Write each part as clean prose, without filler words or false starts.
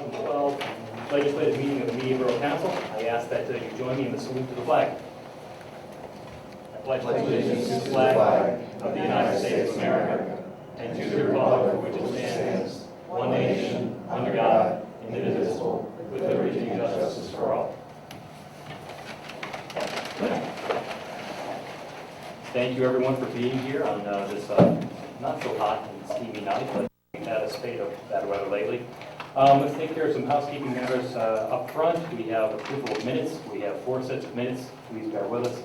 2012 legislative meeting of the Media Borough Council. I ask that you join me in the salute to the flag. I pledge allegiance to the flag of the United States of America and to the republic for which it stands, one nation, under God, indivisible, with liberty and justice for all. Thank you everyone for being here on this not so hot and steamy night, but we've had a spate of bad weather lately. Let's take care of some housekeeping matters up front. We have approval of minutes. We have 4 sets of minutes. Please bear with us.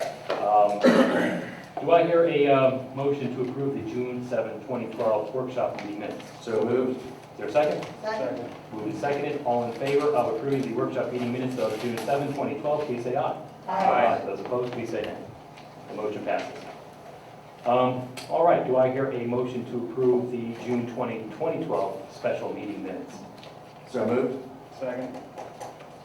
Do I hear a motion to approve the June 7, 2012 workshop meeting minutes? So moved. Is there a second? Second. Moved and seconded. All in favor of approving the workshop meeting minutes of June 7, 2012, please say aye. Aye. Those opposed, please say nay. The motion passes. All right, do I hear a motion to approve the June 20, 2012 special meeting minutes? So moved. Second.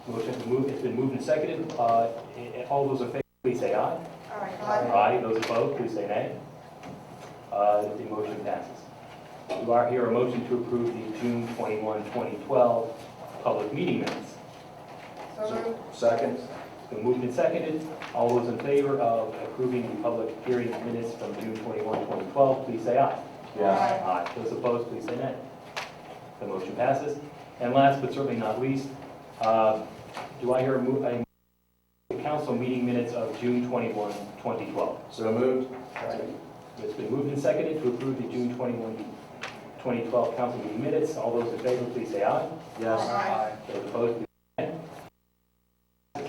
Motion to move, it's been moved and seconded. All those in favor, please say aye. Aye. Those opposed, please say nay. The motion passes. Do I hear a motion to approve the June 21, 2012 public meeting minutes? So moved. Second. It's been moved and seconded. All those in favor of approving the public hearing minutes from June 21, 2012, please say aye. Yes. Aye. Those opposed, please say nay. The motion passes. And last but certainly not least, do I hear a council meeting minutes of June 21, 2012? So moved. Second. It's been moved and seconded to approve the June 21, 2012 council meeting minutes. All those in favor, please say aye. Yes. Aye. Those opposed, please say nay.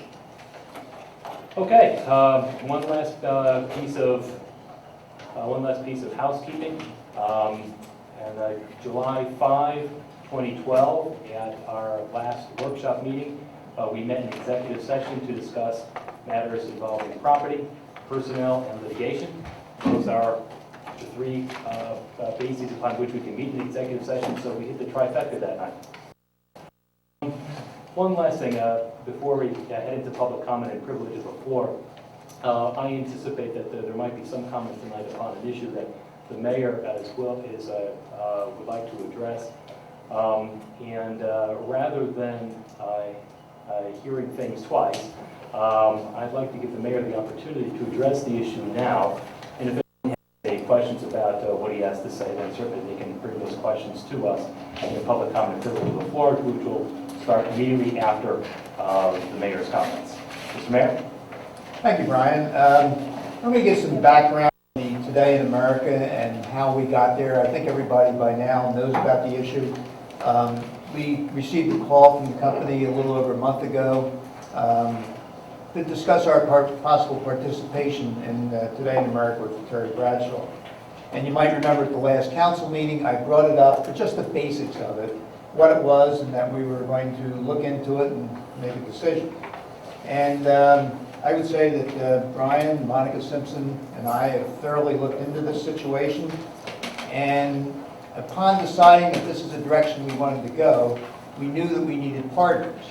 Okay, one last piece of housekeeping. July 5, 2012, at our last workshop meeting, we met in executive session to discuss matters involving property, personnel, and litigation. Those are the 3 bases upon which we can meet in executive session, so we hit the trifecta that night. One last thing, before we head into public comment and privilege of the floor, I anticipate that there might be some comments tonight upon an issue that the mayor as well is would like to address. Rather than hearing things twice, I'd like to give the mayor the opportunity to address the issue now. And if anyone has any questions about what he has to say, then certainly they can bring those questions to us in the public comment privilege of the floor, which will start immediately after the mayor's comments. Mr. Mayor? Thank you, Brian. Let me give some background on Today in America and how we got there. I think everybody by now knows about the issue. We received a call from the company a little over a month ago to discuss our possible participation in Today in America with Terry Bradshaw. And you might remember at the last council meeting, I brought it up for just the basics of it, what it was, and that we were going to look into it and make a decision. And I would say that Brian, Monica Simpson, and I have thoroughly looked into this situation. And upon deciding that this is the direction we wanted to go, we knew that we needed partners.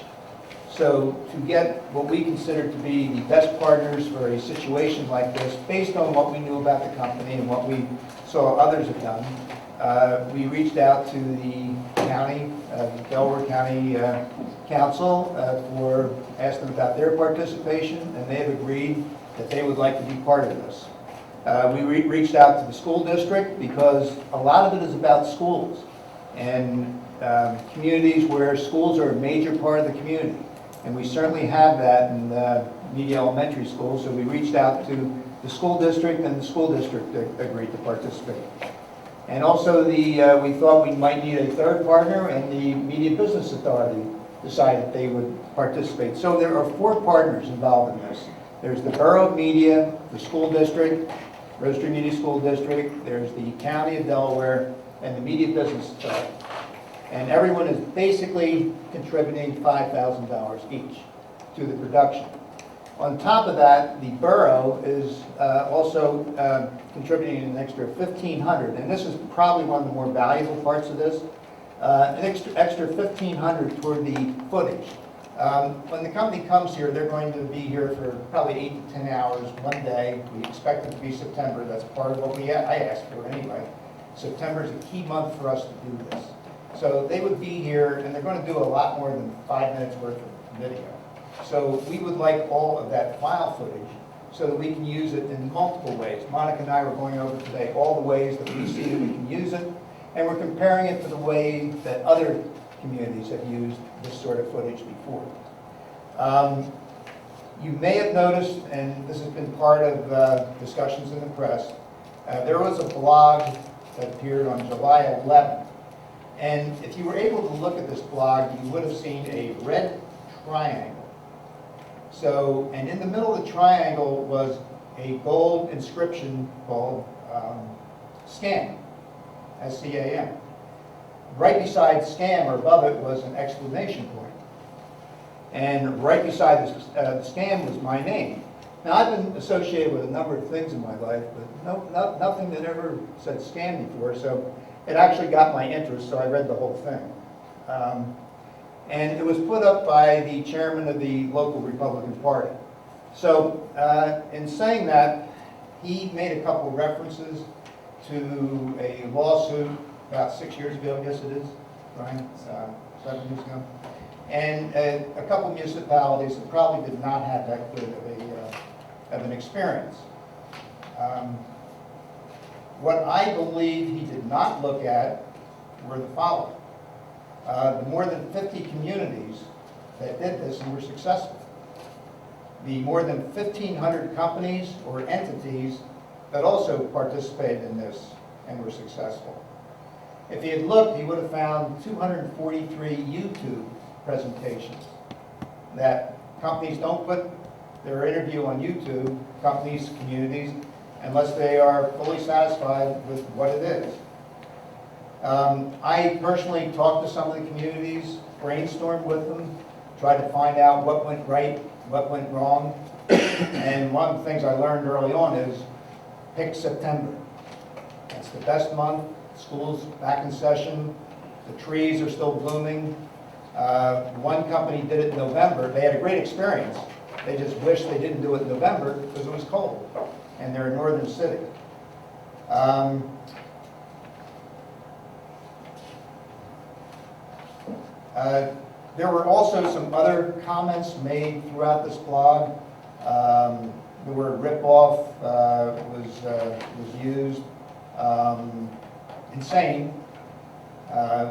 So to get what we consider to be the best partners for a situation like this, based on what we knew about the company and what we saw others have done, we reached out to the county, Delaware County Council, asked them about their participation, and they have agreed that they would like to be part of this. We reached out to the school district because a lot of it is about schools and communities where schools are a major part of the community. And we certainly have that in Media Elementary School, so we reached out to the school district, and the school district agreed to participate. And also we thought we might need a third partner, and the Media Business Authority decided they would participate. So there are 4 partners involved in this. There's the Borough Media, the school district, Rose Street Media School District, there's the County of Delaware, and the Media Business Authority. And everyone is basically contributing $5,000 each to the production. On top of that, the borough is also contributing an extra $1,500, and this is probably one of the more valuable parts of this, an extra $1,500 toward the footage. When the company comes here, they're going to be here for probably 8 to 10 hours one day. We expect it to be September. That's part of what I asked for anyway. September is a key month for us to do this. So they would be here, and they're going to do a lot more than 5 minutes worth of video. So we would like all of that file footage so that we can use it in multiple ways. Monica and I were going over today all the ways that we see that we can use it, and we're comparing it to the way that other communities have used this sort of footage before. You may have noticed, and this has been part of discussions in the press, there was a blog that appeared on July 11th. And if you were able to look at this blog, you would have seen a red triangle. So, and in the middle of the triangle was a gold inscription called SCAM, S-C-A-M. Right beside SCAM, or above it, was an exclamation point. And right beside the SCAM was my name. Now, I've been associated with a number of things in my life, but nothing that ever said SCAM before, so it actually got my interest, so I read the whole thing. And it was put up by the chairman of the local Republican Party. So in saying that, he made a couple references to a lawsuit about 6 years ago, I guess it is, Brian, 7 years ago. And a couple municipalities that probably did not have that good of an experience. What I believe he did not look at were the following. The more than 50 communities that did this and were successful. The more than 1,500 companies or entities that also participated in this and were successful. If he had looked, he would have found 243 YouTube presentations that companies don't put their interview on YouTube, companies, communities, unless they are fully satisfied with what it is. I personally talked to some of the communities, brainstormed with them, tried to find out what went right, what went wrong, and one of the things I learned early on is pick September. That's the best month. School's back in session. The trees are still blooming. One company did it in November. They had a great experience. They just wish they didn't do it in November because it was cold, and they're a northern city. There were also some other comments made throughout this blog. The word rip-off was used. Insane,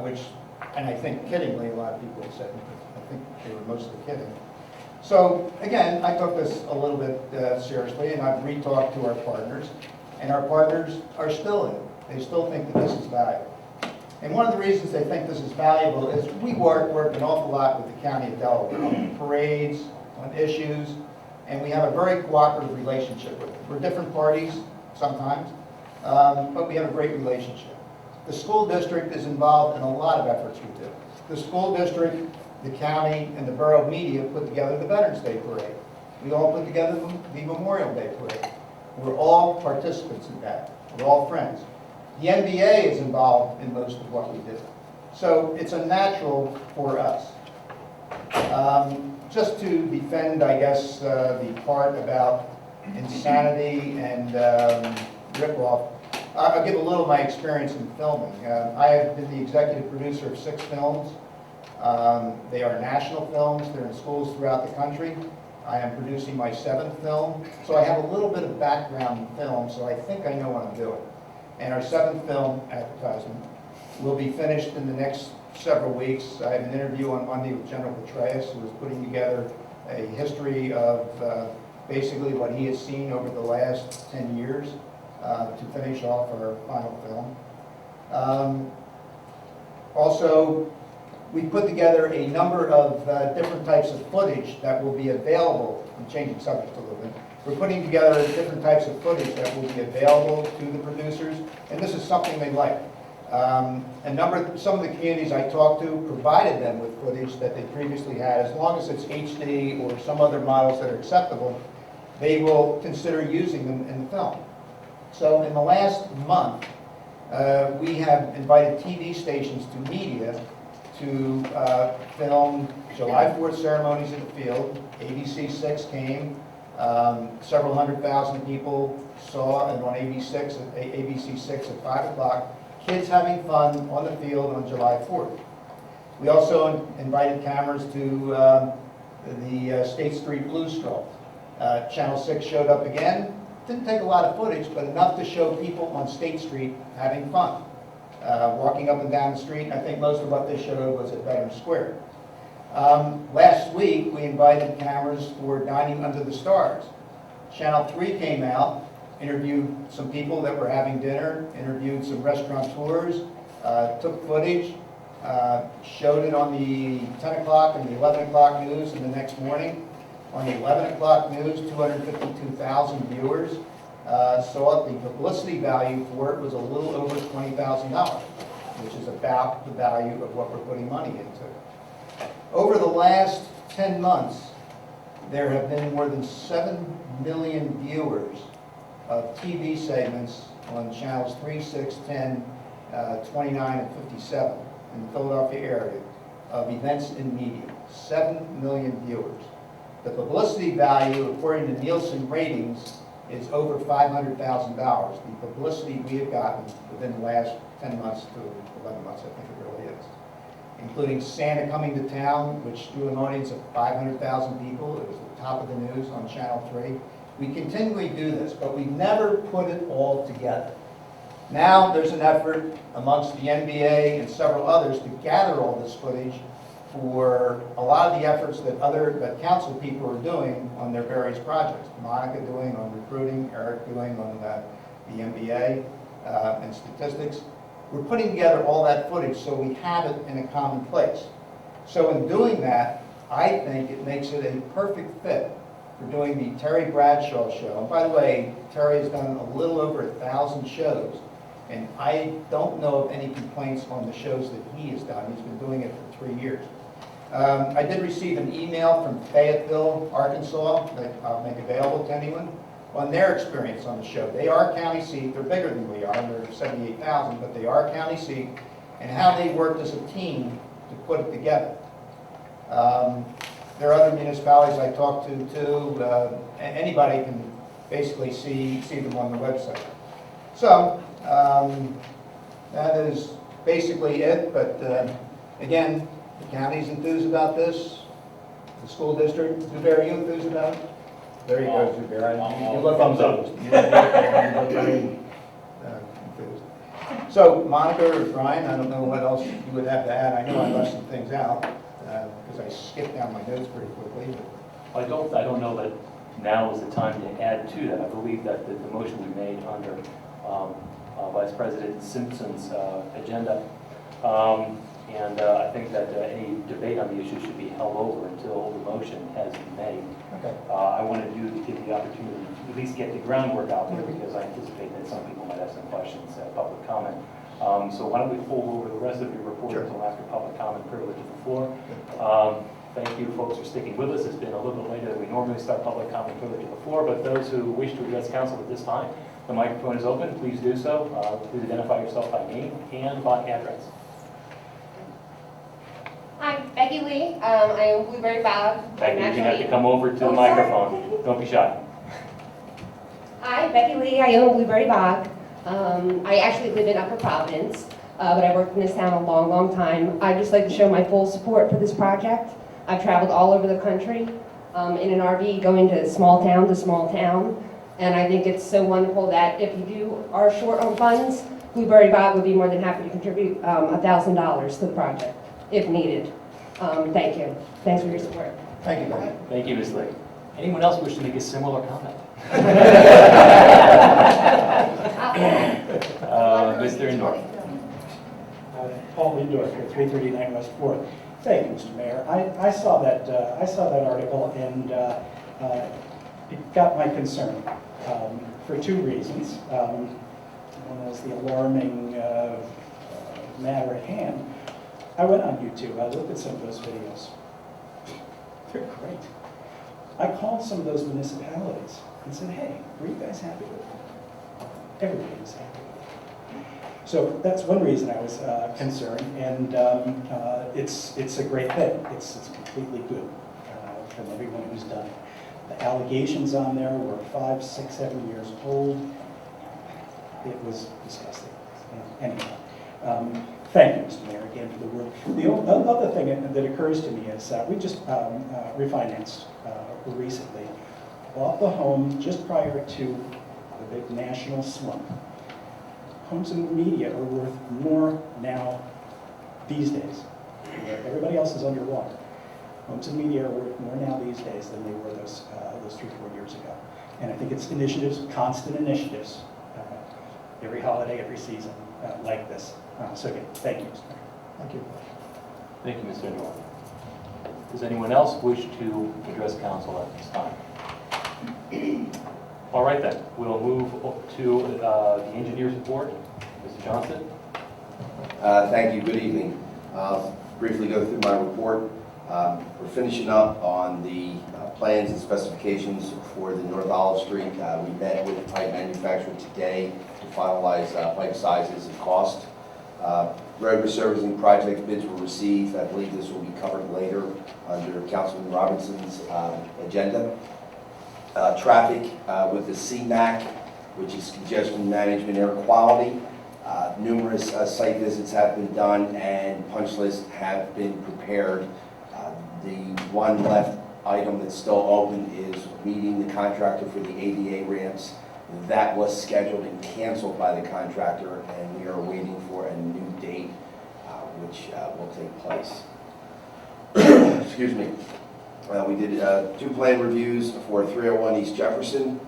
which, and I think kiddingly, a lot of people have said, I think they were mostly kidding. So again, I took this a little bit seriously, and I've re-talked to our partners, and our partners are still in it. They still think that this is valuable. And one of the reasons they think this is valuable is we work an awful lot with the County of Delaware on parades, on issues, and we have a very cooperative relationship with them. We're different parties sometimes, but we have a great relationship. The school district is involved in a lot of efforts we do. The school district, the county, and the borough media put together the Veterans Day Parade. We all put together the Memorial Day Parade. We're all participants in that. We're all friends. The NBA is involved in most of what we do. So it's a natural for us. Just to defend, I guess, the part about insanity and rip-off, I'll give a little of my experience in filming. I have been the executive producer of 6 films. They are national films. They're in schools throughout the country. I am producing my 7th film. So I have a little bit of background in film, so I think I know what I'm doing. And our 7th film, Advertisement, will be finished in the next several weeks. I have an interview on Monday with General Petraeus, who is putting together a history of basically what he has seen over the last 10 years to finish off our final film. Also, we put together a number of different types of footage that will be available. I'm changing subjects a little bit. We're putting together different types of footage that will be available to the producers, and this is something they like. Some of the communities I talked to provided them with footage that they previously had. As long as it's HD or some other models that are acceptable, they will consider using them in the film. So in the last month, we have invited TV stations to media to film July 4th ceremonies in the field. ABC 6 came. Several 100,000 people saw, and on ABC 6 at 5 o'clock, kids having fun on the field on July 4th. We also invited cameras to the State Street Blues Stroll. Channel 6 showed up again. Didn't take a lot of footage, but enough to show people on State Street having fun, walking up and down the street. And I think most of what they showed was at Veterans Square. Last week, we invited cameras for Dining Under the Stars. Channel 3 came out, interviewed some people that were having dinner, interviewed some restaurateurs, took footage, showed it on the 10 o'clock and the 11 o'clock news, and the next morning on the 11 o'clock news, 252,000 viewers saw it. The publicity value for it was a little over $20,000, which is about the value of what we're putting money into. Over the last 10 months, there have been more than 7 million viewers of TV segments on channels 3, 6, 10, 29, and 57 in the Philadelphia area of events in media. 7 million viewers. The publicity value, according to Nielsen ratings, is over $500,000. The publicity we have gotten within the last 10 months to 11 months, I think it really is. Including Santa Coming to Town, which drew an audience of 500,000 people. It was the top of the news on Channel 3. We continually do this, but we never put it all together. Now there's an effort amongst the NBA and several others to gather all this footage for a lot of the efforts that council people are doing on their various projects. Monica doing on recruiting, Eric doing on the NBA and statistics. We're putting together all that footage so we have it in a common place. So in doing that, I think it makes it a perfect fit for doing the Terry Bradshaw show. And by the way, Terry has done a little over 1,000 shows, and I don't know of any complaints on the shows that he has done. He's been doing it for 3 years. I did receive an email from Fayetteville, Arkansas, that I'll make available to anyone, on their experience on the show. They are county seat. They're bigger than we are. They're 78,000, but they are county seat, and how they worked as a team to put it together. There are other municipalities I talked to too. Anybody can basically see them on the website. So that is basically it. But again, the county's enthused about this. The school district, Dewberry, you enthused about it? There you go, Dewberry. You look Thumbs up. enthused. You look very enthused. So Monica or Brian, I don't know what else you would have to add. I know I left some things out because I skipped down my notes pretty quickly. I don't know that now is the time to add to that. I believe that the motion we made under Vice President Simpson's agenda, and I think that any debate on the issue should be held over until the motion has been made. Okay. I wanted you to give the opportunity to at least get the groundwork out there because I anticipate that some people might have some questions, public comment. So why don't we hold over the rest of your report Sure. until after public comment privilege of the floor. Thank you folks for sticking with us. It's been a little bit later than we normally start public comment privilege of the floor, but those who wish to address council at this time, the microphone is open. Please do so. Please identify yourself by name and by address. Hi, Becky Lee. I am Blueberry Bob. Thank you. I'm You have to actually- come over to the Oh, sorry. microphone. Don't be shy. Hi, Becky Lee. I own Blueberry Bog. I actually live in Upper Providence, but I worked in this town a long, long time. I'd just like to show my full support for this project. I've traveled all over the country in an RV, going to small town to small town. And I think it's so wonderful that if you are short on funds, Blueberry Bog would be more than happy to contribute $1,000 to the project if needed. Thank you. Thanks for your support. Thank you, Brian. Thank you, Ms. Lee. Anyone else wish to make a similar comment? Mr. North. Paul Lindorf here, 339 West 4th. Thank you, Mr. Mayor. I saw that article and it got my concern for two reasons. One was the alarming matter at hand. I went on YouTube. I looked at some of those videos. They're great. I called some of those municipalities and said, "Hey, were you guys happy with it?" Everybody was happy with it. So that's one reason I was concerned, and it's a great thing. It's completely good from everyone who's done it. The allegations on there were 5, 6, 7 years old. It was disgusting. anyhow. Thank you, Mr. Mayor, again for the work. The other thing that occurs to me is we just refinanced recently, bought the home just prior to the big national slump. Homes in media are worth more now these days. Everybody else is underwater. Homes in media are worth more now these days than they were those 3-4 years ago. And I think it's initiatives, constant initiatives, every holiday, every season like this. So again, thank you, Mr. Mayor. Thank you. Thank you, Mr. Newell. Does anyone else wish to address council at this time? All right then, we'll move to the engineer's report. Mr. Johnson? Thank you, good evening. I'll briefly go through my report. We're finishing up on the plans and specifications for the North Olive Street. We met with the pipe manufacturer today to finalize pipe sizes and cost. Road resurfacing project bids were received. I believe this will be covered later under Councilman Robinson's agenda. Traffic with the CMAC, which is Congestion Management Air Quality. Numerous site visits have been done and punch lists have been prepared. The one left item that's still open is meeting the contractor for the ADA ramps. That was scheduled and canceled by the contractor, and we are waiting for a new date, which will take place. Excuse me. We did 2 plan reviews for 301 East Jefferson,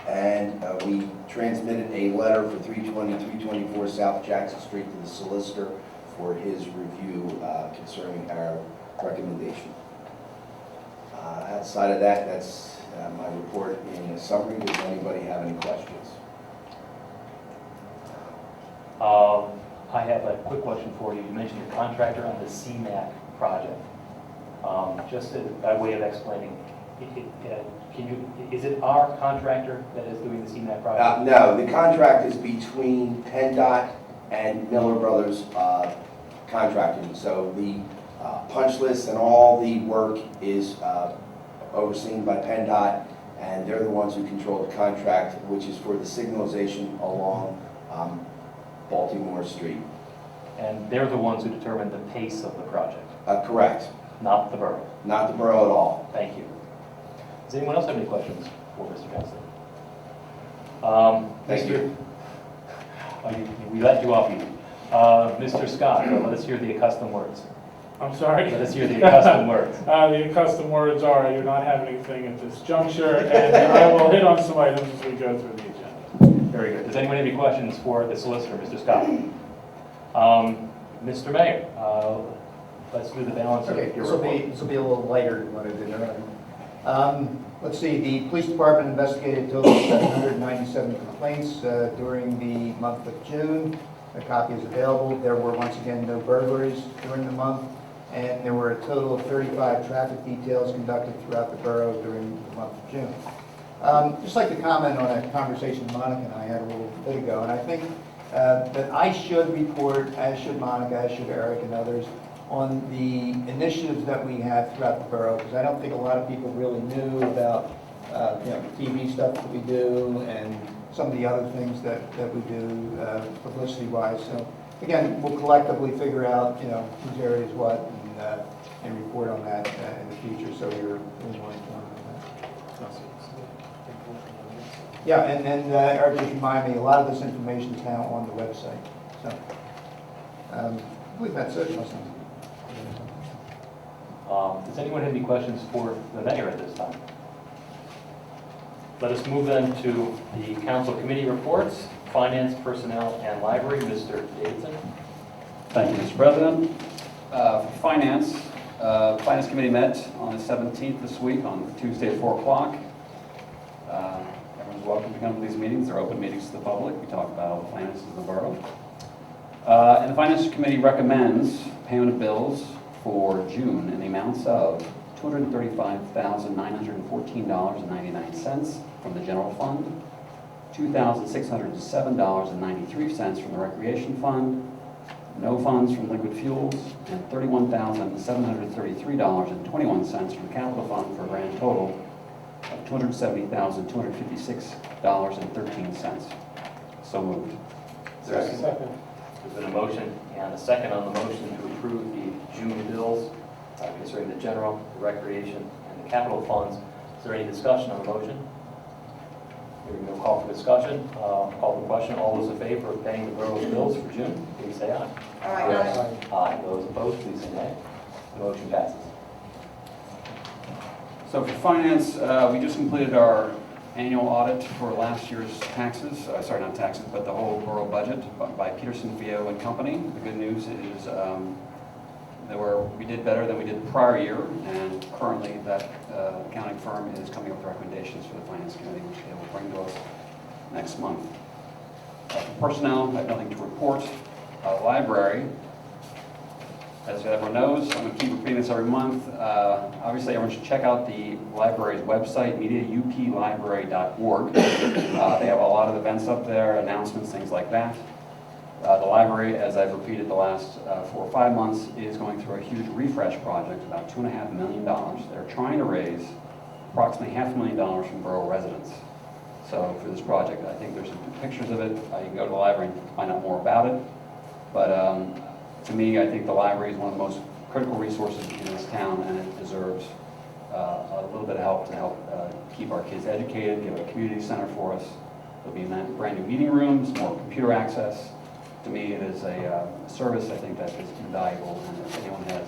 and we transmitted a letter for 320, 324 South Jackson Street to the solicitor for his review concerning our recommendation. Outside of that, that's my report in a summary. Does anybody have any questions? I have a quick question for you. You mentioned the contractor on the CMAC project. Just by way of explaining, is it our contractor that is doing the CMAC project? No, the contract is between PennDOT and Miller Brothers Contracting. So the punch list and all the work is overseen by PennDOT, and they're the ones who control the contract, which is for the signalization along Baltimore Street. And they're the ones who determine the pace of the project, Correct. not the borough. Not the borough at all. Thank you. Does anyone else have any questions for Mr. Johnson? Thank you. We let you off easy. Mr. Scott, let us hear the accustomed words. I'm sorry? Let us hear the accustomed words. The accustomed words are, I do not have anything at this juncture, and I will hit on some items as we go through the agenda. Very good. Does anyone have any questions for the solicitor, Mr. Scott? Mr. Mayor, let's do the balance of Okay, your this report. will be a little lighter than what I did earlier. Let's see, the police department investigated a total of 797 complaints during the month of June. A copy is available. There were once again no burglaries during the month, and there were a total of 35 traffic details conducted throughout the borough during the month of June. Just like to comment on a conversation Monica and I had a little bit ago, and I think that I should report, as should Monica, as should Eric and others, on the initiatives that we have throughout the borough, because I don't think a lot of people really knew about TV stuff that we do and some of the other things that we do publicity-wise. So again, we'll collectively figure out whose area is what and report on that in the future, so you're more informed on that. Yeah, and Eric just reminded me, a lot of this information is now on the website. So I believe that's it. Does anyone have any questions for the mayor at this time? Let us move then to the council committee reports, finance, personnel, and library. Mr. Davidson. Thank you, Mr. President. For Finance, Finance Committee met on the 17th this week, on Tuesday at 4 o'clock. Everyone's welcome to come to these meetings. They're open meetings to the public. We talk about all the finances of the borough. And the Finance Committee recommends payment of bills for June in the amounts of $235,914.99 from the general fund, $2,607.93 from the recreation fund, no funds from liquid fuels, and $31,733.21 from the capital fund, for a grand total of $270,256.13. So moved. Is there a second? Second. There's been a motion and a second on the motion to approve the June bills concerning the general, the recreation, and the capital funds. Is there any discussion on the motion? Hearing no call for discussion, call for question. All those in favor of paying the borough's bills for June, please say aye. Aye. Aye. Those opposed, please say nay. The motion passes. So for finance, we just completed our annual audit for last year's taxes, sorry, not taxes, but the whole borough budget by Peterson, Vio and Company. The good news is we did better than we did the prior year, and currently that accounting firm is coming up with recommendations for the finance committee, which they will bring to us next month. For personnel, I have nothing to report. Library, as everyone knows, I'm going to keep repeating this every month. Obviously, everyone should check out the library's website, mediauplibrary.org. They have a lot of events up there, announcements, things like that. The library, as I've repeated the last 4 or 5 months, is going through a huge refresh project, about $2.5 million. They're trying to raise approximately $500,000 from borough residents. So for this project, I think there's some pictures of it. You can go to the library and find out more about it. But to me, I think the library is one of the most critical resources in this town, and it deserves a little bit of help to help keep our kids educated, give a community center for us. There'll be brand new meeting rooms, more computer access. To me, it is a service I think that is invaluable, and if anyone has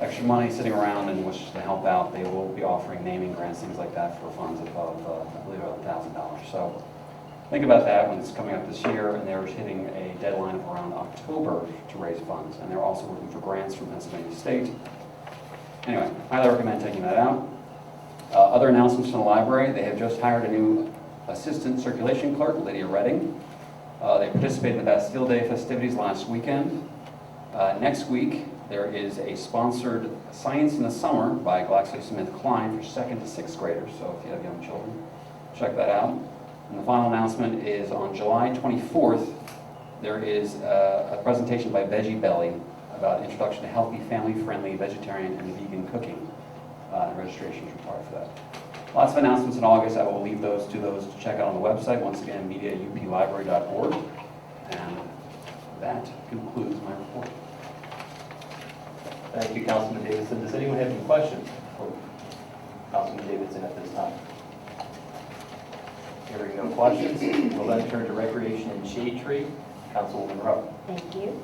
extra money sitting around and wishes to help out, they will be offering naming grants, things like that, for funds above, I believe, about $1,000. So think about that when it's coming up this year, and they're hitting a deadline of around October to raise funds, and they're also working for grants from Pennsylvania State. Anyway, I highly recommend taking that out. Other announcements from the library: they have just hired a new assistant circulation clerk, Lydia Redding. They participated in the Bastille Day festivities last weekend. Next week, there is a sponsored Science in the Summer by GlaxoSmithKline for 2nd to 6th graders, so if you have young children, check that out. And the final announcement is on July 24th, there is a presentation by Veggie Belly about introduction to healthy, family-friendly, vegetarian, and vegan cooking. Registration is required for that. Lots of announcements in August. I will leave those to check out on the website. Once again, mediauplibrary.org. And that concludes my report. Thank you, Councilman Davidson. Does anyone have any questions for Councilman Davidson at this time? Hearing no questions, we'll then turn to Recreation and Shade Tree. Councilwoman Rowe. Thank you.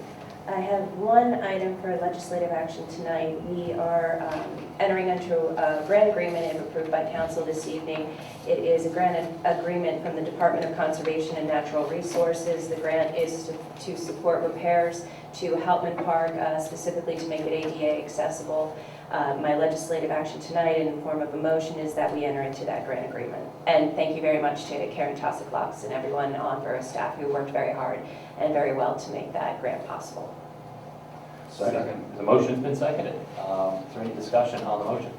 I have one item for legislative action tonight. We are entering into a grant agreement if approved by council this evening. It is a grant agreement from the Department of Conservation and Natural Resources. The grant is to support repairs to Houtman Park, specifically to make it ADA accessible. My legislative action tonight in the form of a motion is that we enter into that grant agreement. And thank you very much to Karen Tossic-Locks and everyone on borough staff who worked very hard and very well to make that grant possible. Second. The motion's been seconded. Is there any discussion on the motion?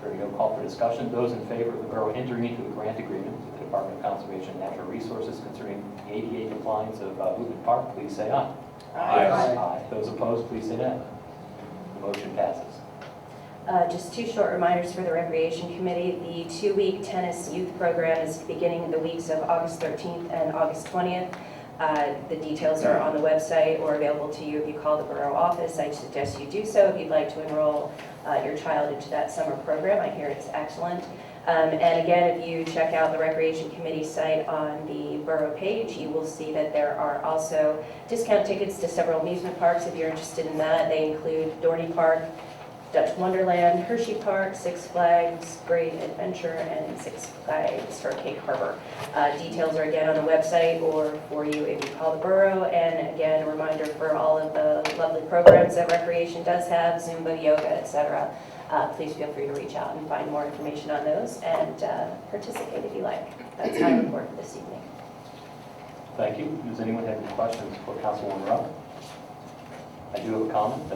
Hearing no call for discussion. Those in favor of the borough entering into a grant agreement with the Department of Conservation and Natural Resources concerning the ADA compliance of Houtman Park, please say aye. Aye. Those opposed, please say nay. The motion passes. Just 2 short reminders for the Recreation Committee. The 2-week tennis youth program is beginning the weeks of August 13th and August 20th. The details are on the website or available to you if you call the borough office. I suggest you do so if you'd like to enroll your child into that summer program. I hear it's excellent. And again, if you check out the Recreation Committee site on the borough page, you will see that there are also discount tickets to several amusement parks if you're interested in that. They include Dorney Park, Dutch Wonderland, Hershey Park, Six Flags, Great Adventure, and Six Flags for Cape Harbor. Details are again on the website or for you if you call the borough. And again, a reminder for all of the lovely programs that Recreation does have, Zumba, yoga, etc. Please feel free to reach out and find more information on those and participate if you like. That's my report for this evening. Thank you. Does anyone have any questions for Councilwoman Rowe? I do have a comment.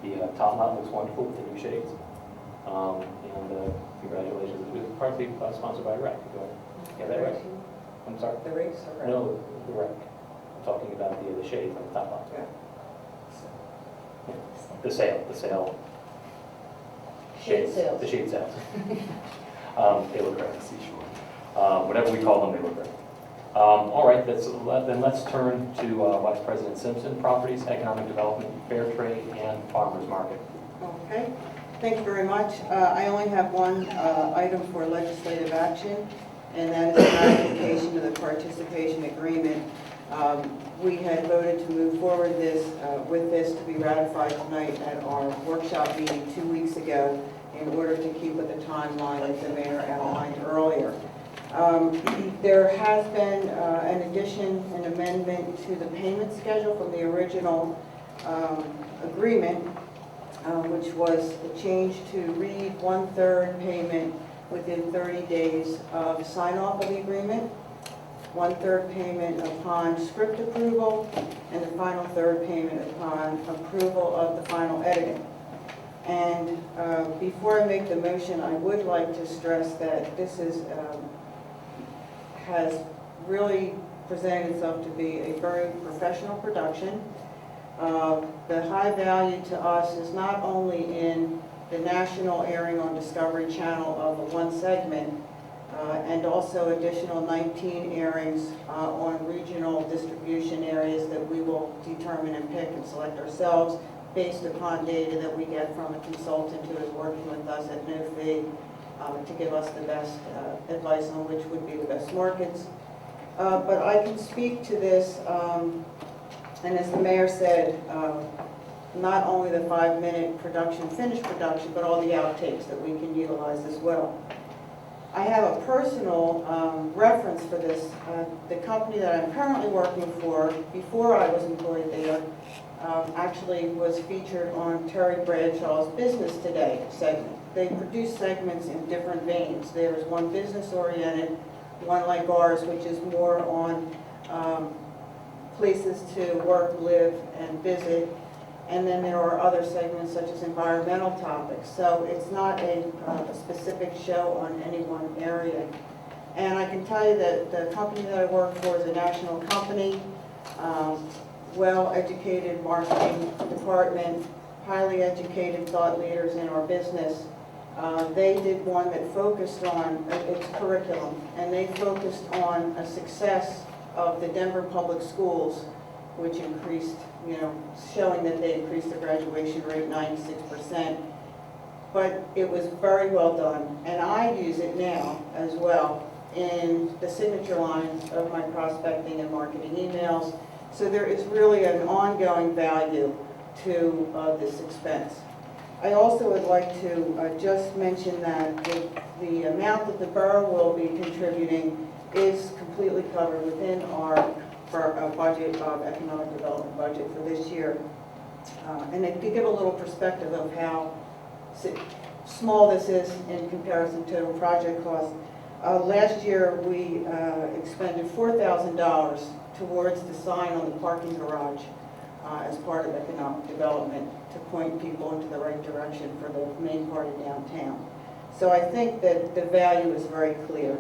The top knot looks wonderful with the new shades. And congratulations. It was partly sponsored by REC. Yeah, that right? I'm sorry? The race or REC? No, the REC. I'm talking about the shades on the top knot. Yeah. The sale. Shade sales. The shade sales. They look great. Whatever we call them, they look great. All right, then let's turn to Vice President Simpson, Properties, Economic Development, Fair Trade, and Farmers Market. Okay, thank you very much. I only have one item for legislative action, and that is the ratification of the participation agreement. We had voted to move forward with this to be ratified tonight at our workshop meeting 2 weeks ago in order to keep with the timeline that the mayor outlined earlier. There has been an addition, an amendment to the payment schedule from the original agreement, which was a change to read 1/3 payment within 30 days of sign-off of the agreement, 1/3 payment upon script approval, and the final third payment upon approval of the final editing. And before I make the motion, I would like to stress that this has really presented itself to be a very professional production. The high value to us is not only in the national airing on Discovery Channel of one segment, and also additional 19 airings on regional distribution areas that we will determine and pick and select ourselves based upon data that we get from a consultant who is working with us at no fee to give us the best advice on which would be the best markets. But I can speak to this, and as the mayor said, not only the 5-minute production, finished production, but all the outtakes that we can utilize as well. I have a personal reference for this. The company that I'm currently working for, before I was employed there, actually was featured on Terry Bradshaw's Business Today segment. They produce segments in different veins. There's one business-oriented, one like ours, which is more on places to work, live, and visit. And then there are other segments such as environmental topics. So it's not a specific show on any one area. And I can tell you that the company that I work for is a national company, well-educated marketing department, highly educated thought leaders in our business. They did one that focused on its curriculum, and they focused on a success of the Denver Public Schools, which increased, showing that they increased the graduation rate 96%. But it was very well done, and I use it now as well in the signature lines of my prospecting and marketing emails. So there is really an ongoing value to this expense. I also would like to just mention that the amount that the borough will be contributing is completely covered within our budget of economic development budget for this year. And to give a little perspective of how small this is in comparison to total project cost, last year we expended $4,000 towards the sign on the parking garage as part of economic development to point people into the right direction for the main part of downtown. So I think that the value is very clear.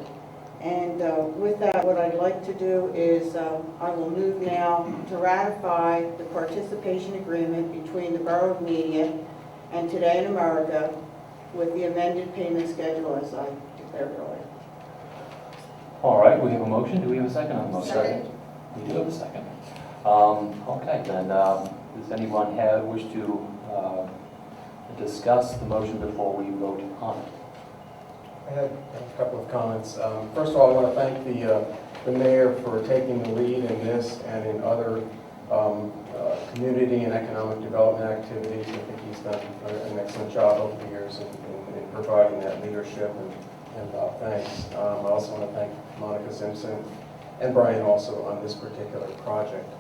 And with that, what I'd like to do is I will move now to ratify the participation agreement between the Borough of Media and Today in America with the amended payment schedule as I declared earlier. All right, we have a motion. Do we have a second on the motion? Second. We do have a second. Okay, then does anyone wish to discuss the motion before we vote on it? I had a couple of comments. First of all, I want to thank the mayor for taking the lead in this and in other community and economic development activities. I think he's done an excellent job over the years in providing that leadership, and thanks. I also want to thank Monica Simpson and Brian also on this particular project.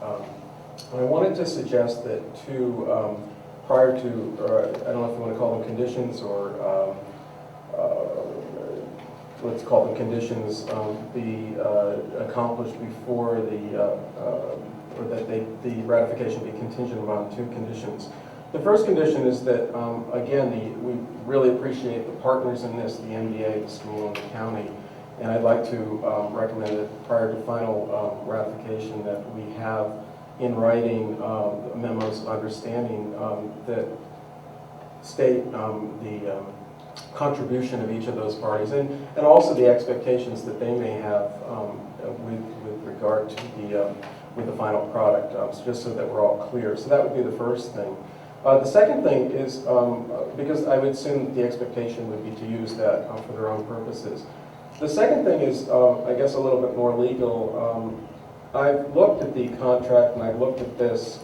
And I wanted to suggest that prior to, I don't know if you want to call them conditions or let's call them conditions, be accomplished before or that the ratification be contingent upon 2 conditions. The first condition is that, again, we really appreciate the partners in this, the MBA, the school, and the county. And I'd like to recommend that prior to final ratification that we have in writing memos of understanding that state the contribution of each of those parties and also the expectations that they may have with regard to with the final product, so just so that we're all clear. So that would be the first thing. The second thing is, because I would assume that the expectation would be to use that for their own purposes. The second thing is, I guess, a little bit more legal. I've looked at the contract and I've looked at this,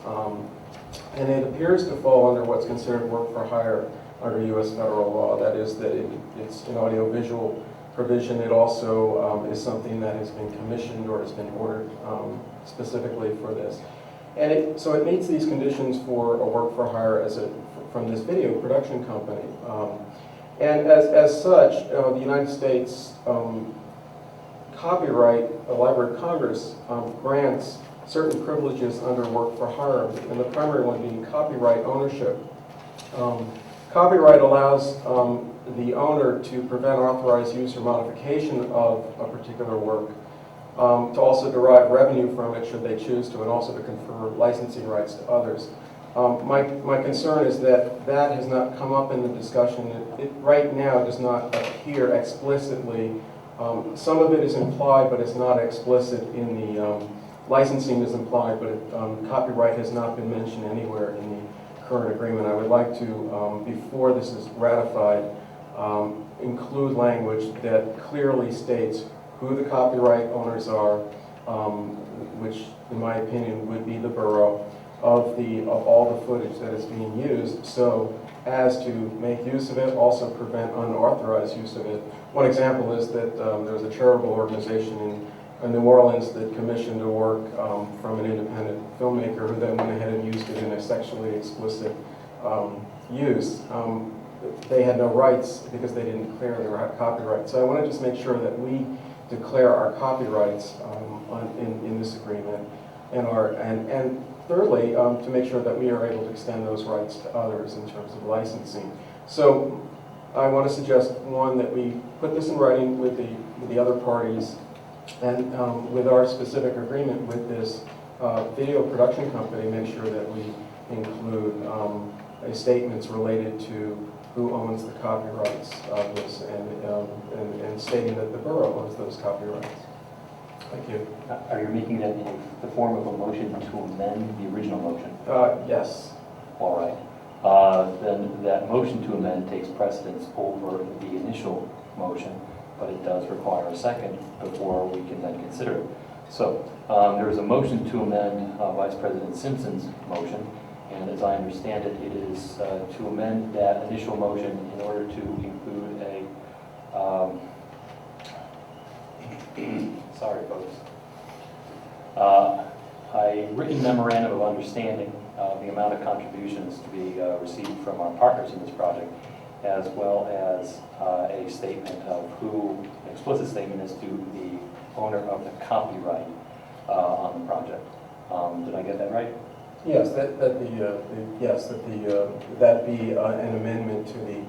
and it appears to fall under what's considered work for hire under U.S. federal law. That is, that it's an audiovisual provision. It also is something that has been commissioned or has been ordered specifically for this. And so it meets these conditions for a work for hire from this video production company. And as such, the United States copyright, the Library of Congress grants certain privileges under work for hire, and the primary one being copyright ownership. Copyright allows the owner to prevent authorized use or modification of a particular work, to also derive revenue from it should they choose to, and also to confer licensing rights to others. My concern is that that has not come up in the discussion. It right now does not appear explicitly. Some of it is implied, but it's not explicit in the licensing is implied, but copyright has not been mentioned anywhere in the current agreement. I would like to, before this is ratified, include language that clearly states who the copyright owners are, which in my opinion would be the borough, of all the footage that is being used, so as to make use of it, also prevent unauthorized use of it. One example is that there was a charitable organization in New Orleans that commissioned a work from an independent filmmaker who then went ahead and used it in a sexually explicit use. They had no rights because they didn't declare their copyright. So I want to just make sure that we declare our copyrights in this agreement, and thirdly, to make sure that we are able to extend those rights to others in terms of licensing. So I want to suggest, one, that we put this in writing with the other parties, and with our specific agreement with this video production company, make sure that we include statements related to who owns the copyrights of this, and stating that the borough owns those copyrights. Thank you. Are you making that in the form of a motion to amend the original motion? Yes. All right. Then that motion to amend takes precedence over the initial motion, but it does require a second before we can then consider it. So there is a motion to amend Vice President Simpson's motion, and as I understand it, it is to amend that initial motion in order to include a sorry, folks. A written memorandum of understanding of the amount of contributions to be received from our partners in this project, as well as a statement of an explicit statement as to the owner of the copyright on the project. Did I get that right? Yes, that be an amendment to the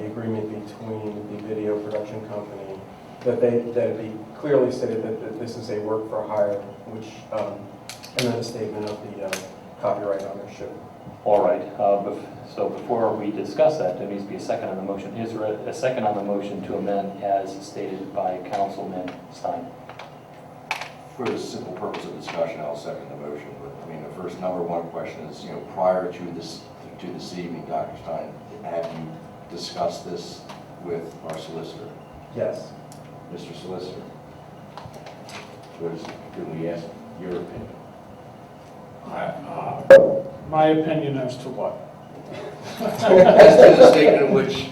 agreement between the video production company, that it be clearly stated that this is a work for hire, which, and then a statement of the copyright ownership. All right. So before we discuss that, there needs to be a second on the motion. Is there a second on the motion to amend as stated by Councilman Stein? For the simple purpose of discussion, I'll second the motion. But I mean, the first number one question is, prior to this evening, Dr. Stein, have you discussed this with our solicitor? Yes. Mr. Solicitor, can we ask your opinion? My opinion as to what? As to the statement in which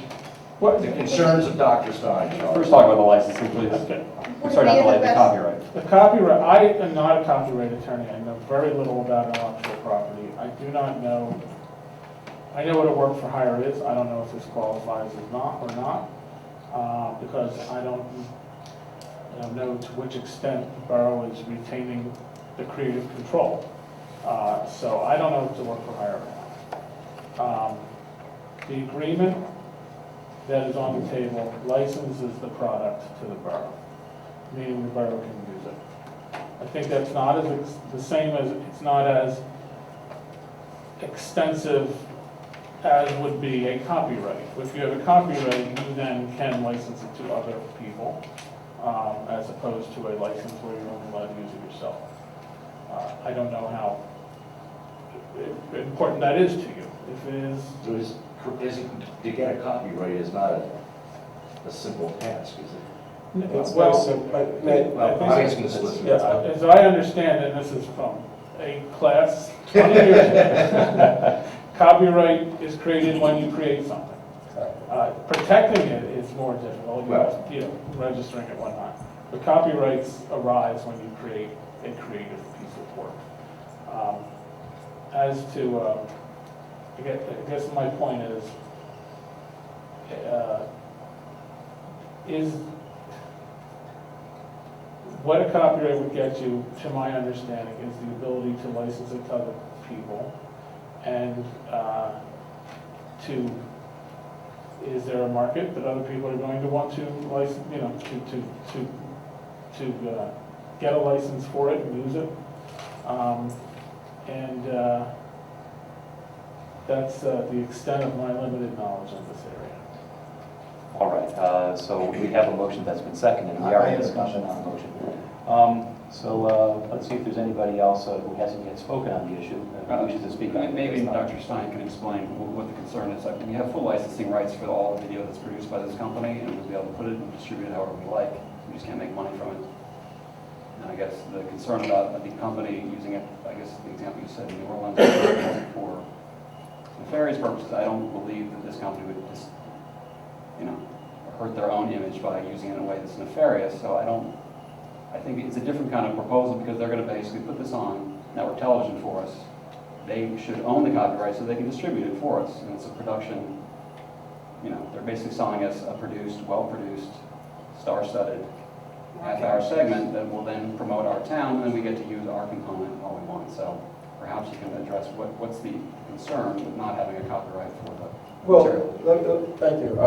the concerns of Dr. Stein are. First talk about the licensing, please. Okay. Sorry, not the copyright. The copyright, I am not a copyright attorney. I know very little about intellectual property. I do not know, I know what a work for hire is. I don't know if this qualifies as not or not, because I don't know to which extent the borough is retaining the creative control. So I don't know if it's a work for hire or not. The agreement that is on the table licenses the product to the borough, meaning the borough can use it. I think that's not as the same as, it's not as extensive as would be a copyright. If you have a copyright, you then can license it to other people. as opposed to a license where you're only allowed to use it yourself. I don't know how important that is to you. If it is, To get a copyright is not a simple task, is it? It's well, very simple. May- Well, I'm asking the solicitor. yeah, as I understand, and this is from a class 20 years ago, copyright is created when you create something. Protecting it is more difficult, you know, registering it, whatnot. But copyrights arise when you create a creative piece of work. As to, I guess my point is what a copyright would get you, to my understanding, is the ability to license it to other people, and is there a market that other people are going to want to license, you know, to get a license for it and use it? That's the extent of my limited knowledge in this area. All right, so we have a motion that's been seconded. We are in discussion on the motion. So let's see if there's anybody else who hasn't yet spoken on the issue and wishes to speak on it. Maybe Dr. Stein can explain what the concern is. We have full licensing rights for all the video that's produced by this company, and we'll be able to put it and distribute it however we like. We just can't make money from it. And I guess the concern about the company using it, I guess the example you said in New Orleans, for nefarious purposes, I don't believe that this company would just, you know, hurt their own image by using it in a way that's nefarious. So I think it's a different kind of proposal, because they're going to basically put this on network television for us. They should own the copyright so they can distribute it for us. And it's a production, you know, they're basically selling us a produced, well-produced, star-studded half-hour segment that will then promote our town, and then we get to use our component all we want. So perhaps you can address what's the concern with not having a copyright for the material. Well, thank you.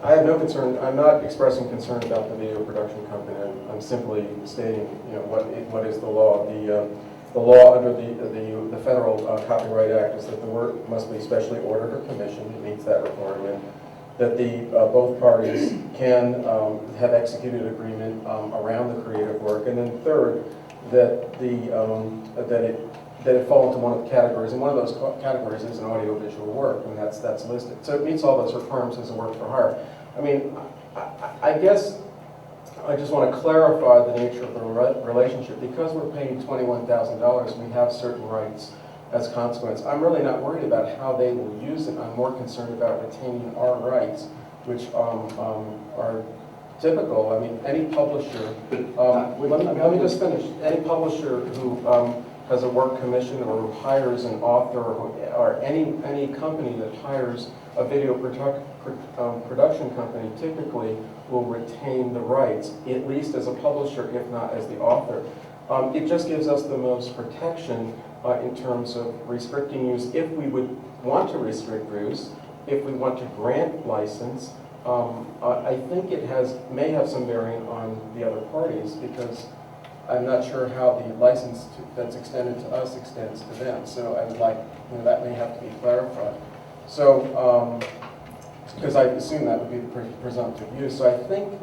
I have no concern. I'm not expressing concern about the video production company. I'm simply stating, you know, what is the law. The law under the Federal Copyright Act is that the work must be specially ordered or commissioned. It meets that requirement. That both parties can have executed agreement around the creative work, and then third, that it fall into one of the categories, and one of those categories is an audiovisual work, and that's listed. So it meets all those requirements as a work for hire. I mean, I guess I just want to clarify the nature of the relationship. Because we're paying $21,000, we have certain rights as a consequence. I'm really not worried about how they will use it. I'm more concerned about retaining our rights, which are typical. I mean, any publisher, let me just finish. Any publisher who has a work commission or who hires an author, or any company that hires a video production company typically will retain the rights, at least as a publisher, if not as the author. It just gives us the most protection in terms of restricting use, if we would want to restrict use, if we want to grant license. I think it may have some bearing on the other parties, because I'm not sure how the license that's extended to us extends to them. So I would like, you know, that may have to be clarified. So, because I assume that would be the presumptive use. So I think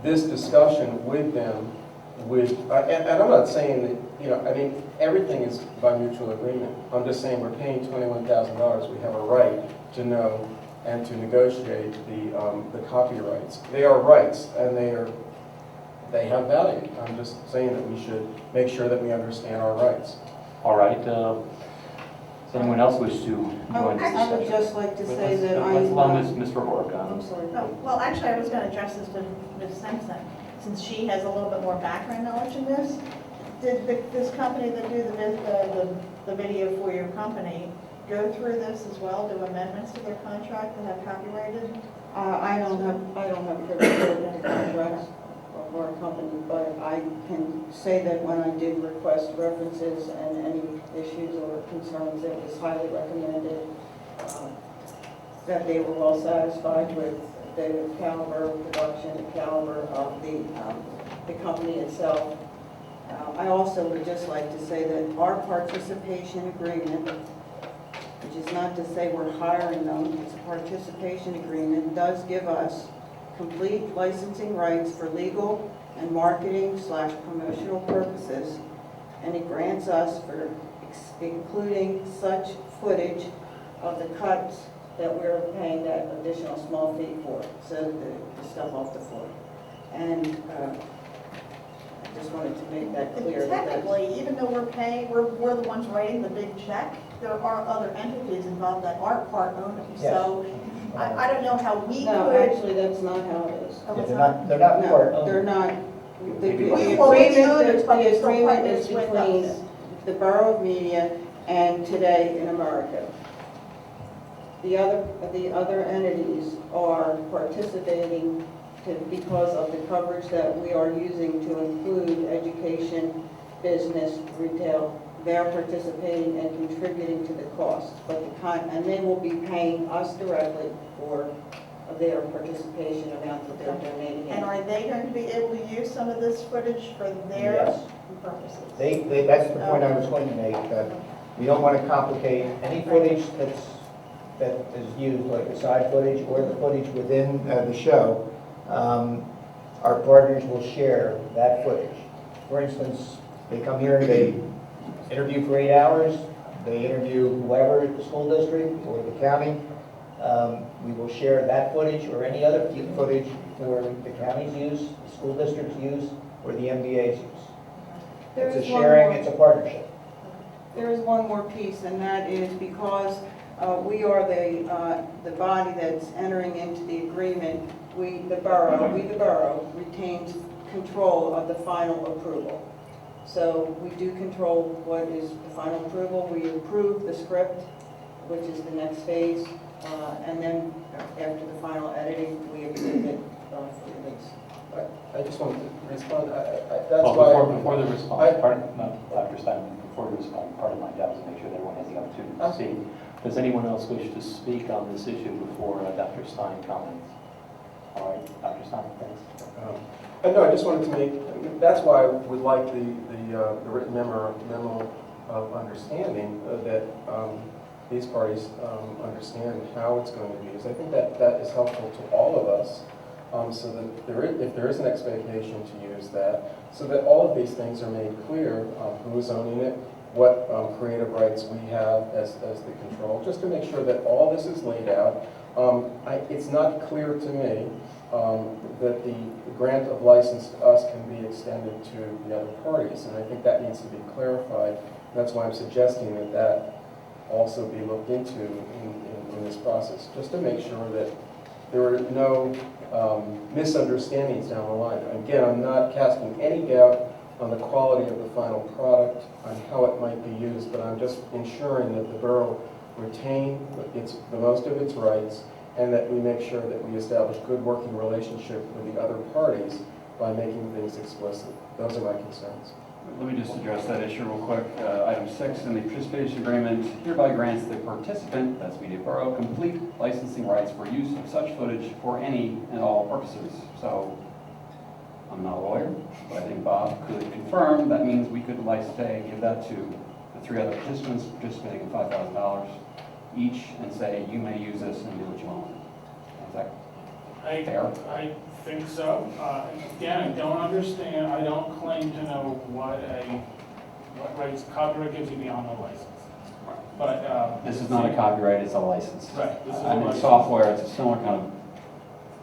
this discussion with them would, and I'm not saying that, you know, I mean, everything is by mutual agreement. I'm just saying we're paying $21,000. We have a right to know and to negotiate the copyrights. They are rights, and they have value. I'm just saying that we should make sure that we understand our rights. All right. Does anyone else wish to join this discussion? I would just like to say that Let's allow Ms. Rourke. I'm sorry. Oh, well, actually, I was going to address this to Ms. Simpson, since she has a little bit more background knowledge in this. Did this company that do the video for your company go through this as well, do amendments to their contract that have copyrighted? I don't have privilege in contracts of our company, but I can say that when I did request references and any issues or concerns, it was highly recommended that they were well satisfied with the caliber of production, the caliber of the company itself. I also would just like to say that our participation agreement, which is not to say we're hiring them, it's a participation agreement, does give us complete licensing rights for legal and marketing/promotional purposes, and it grants us for including such footage of the cuts that we're paying that additional small fee for, so the stuff off the floor. And I just wanted to make that clear. Technically, even though we're the ones writing the big check, there are other entities involved that aren't part owners. Yes. So I don't know how we No, could. actually, that's not how it is. Oh, Yeah, it's they're not part No, they're owners. not. The Maybe agreement, Well, we're the owners, but they're the still agreement is partners with between us. the Borough of Media and Today in America. The other entities are participating because of the coverage that we are using to include education, business, retail. They're participating and contributing to the cost, but and they will be paying us directly for their participation amount that they're donating And in. are they going to be able to use some of this footage for their Yes. purposes? That's the point I was going to make, that we don't want to complicate any footage that is used, like the side footage or the footage within the show. Our partners will share that footage. For instance, they come here, they interview for 8 hours, they interview whoever at the school district or the county. We will share that footage or any other footage for the county's use, the school district's use, or the MBA's use. There It's a is one sharing, more- it's a partnership. There is one more piece, and that is because we are the body that's entering into the agreement, the borough, retains control of the final approval. So we do control what is the final approval. We approve the script, which is the next phase, and then after the final editing, we approve it for release. I just wanted to respond. That's Well, why. before the response, Dr. Stein, before the response, part of my job is to make sure that everyone has the opportunity to speak. Does anyone else wish to speak on this issue before Dr. Stein comments? All right, Dr. Stein, thanks. No, I just wanted to make, that's why I would like the written memo of understanding that these parties understand how it's going to be used. I think that is helpful to all of us, so that if there is an expectation to use that, so that all of these things are made clear, who is owning it, what creative rights we have as the control, just to make sure that all this is laid out. It's not clear to me that the grant of license to us can be extended to the other parties, and I think that needs to be clarified. That's why I'm suggesting that also be looked into in this process, just to make sure that there are no misunderstandings down the line. Again, I'm not casting any doubt on the quality of the final product, on how it might be used, but I'm just ensuring that the borough retain the most of its rights, and that we make sure that we establish good working relationship with the other parties by making things explicit. Those are my concerns. Let me just address that issue real quick. Item 6 in the participation agreement hereby grants the participant, that's Media Borough, complete licensing rights for use of such footage for any and all purposes. So, I'm not a lawyer, but I think Bob could confirm that means we could, like, say, give that to the 3 other participants participating in $5,000 each and say, you may use this and do what you want with it. Is that fair? I think so. Again, I don't understand, I don't claim to know what rights copyright gives you beyond the license. But This is not a copyright, it's a license. Right, this is a And in license. software, it's a similar kind of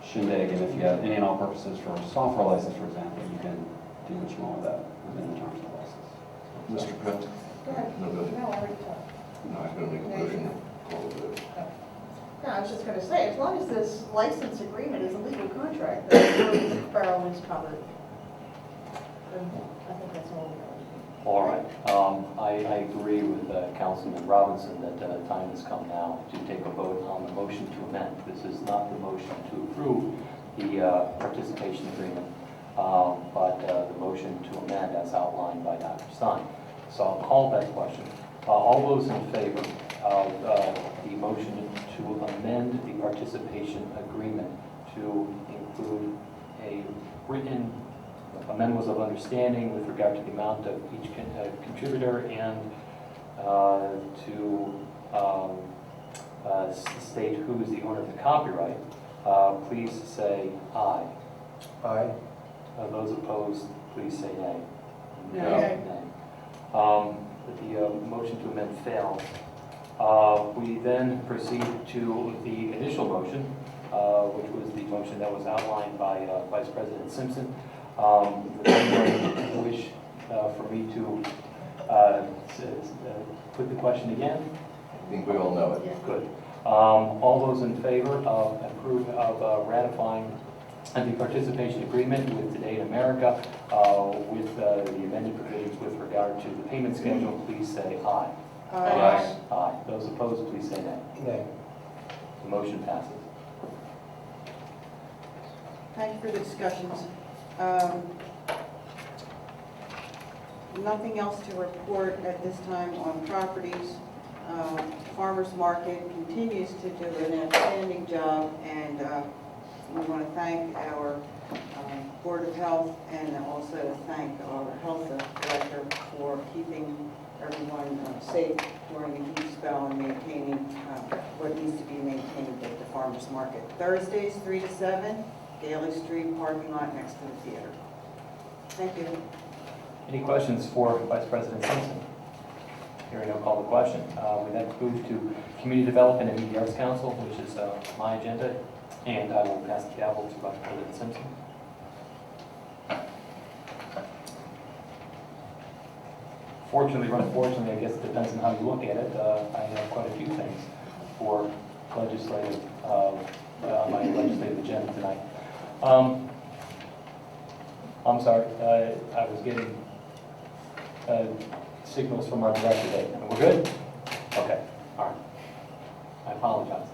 shindig, and if you have any and all purposes for a software license, for example, you can do what you want with that within the terms of the license. Mr. Pitt? Go ahead. No, go ahead. No, I already talked. No, I was going to make a motion. Call the vote. No, I was just going to say, as long as this license agreement is a legal contract, then the borough is covered. Then I think that's all we got. All right. I agree with Councilman Robinson that the time has come now to take a vote on the motion to amend. This is not the motion to approve the participation agreement, but the motion to amend as outlined by Dr. Stein. So I'll call that question. All those in favor of the motion to amend the participation agreement to include a written amendments of understanding with regard to the amount of each contributor and to state who is the owner of the copyright, please say aye. Aye. Those opposed, please say nay. No. Okay. The motion to amend fails. We then proceed to the initial motion, which was the motion that was outlined by Vice President Simpson. Does anyone wish for me to put the question again? I think we all know it. Yeah. Good. All those in favor of ratifying the participation agreement with Today in America with the amended provisions with regard to the payment schedule, please say aye. Aye. Aye. Those opposed, please say nay. Nay. The motion passes. Thank you for the discussions. Nothing else to report at this time on properties. Farmers Market continues to do an outstanding job, and we want to thank our Board of Health and also thank our Health Director for keeping everyone safe during the heat spell and maintaining what needs to be maintained at the Farmers Market. Thursdays, 3 to 7, Gailey Street parking lot next to the theater. Thank you. Any questions for Vice President Simpson? Hearing no call to question. We then move to Community Development and Media Arts Council, which is my agenda, and I will pass the gavel to Vice President Simpson. Fortunately or unfortunately, I guess it depends on how you look at it, I have quite a few things for legislative, on my legislative agenda tonight. I'm sorry, I was getting signals from our director today. We're good? Okay, all right. I apologize.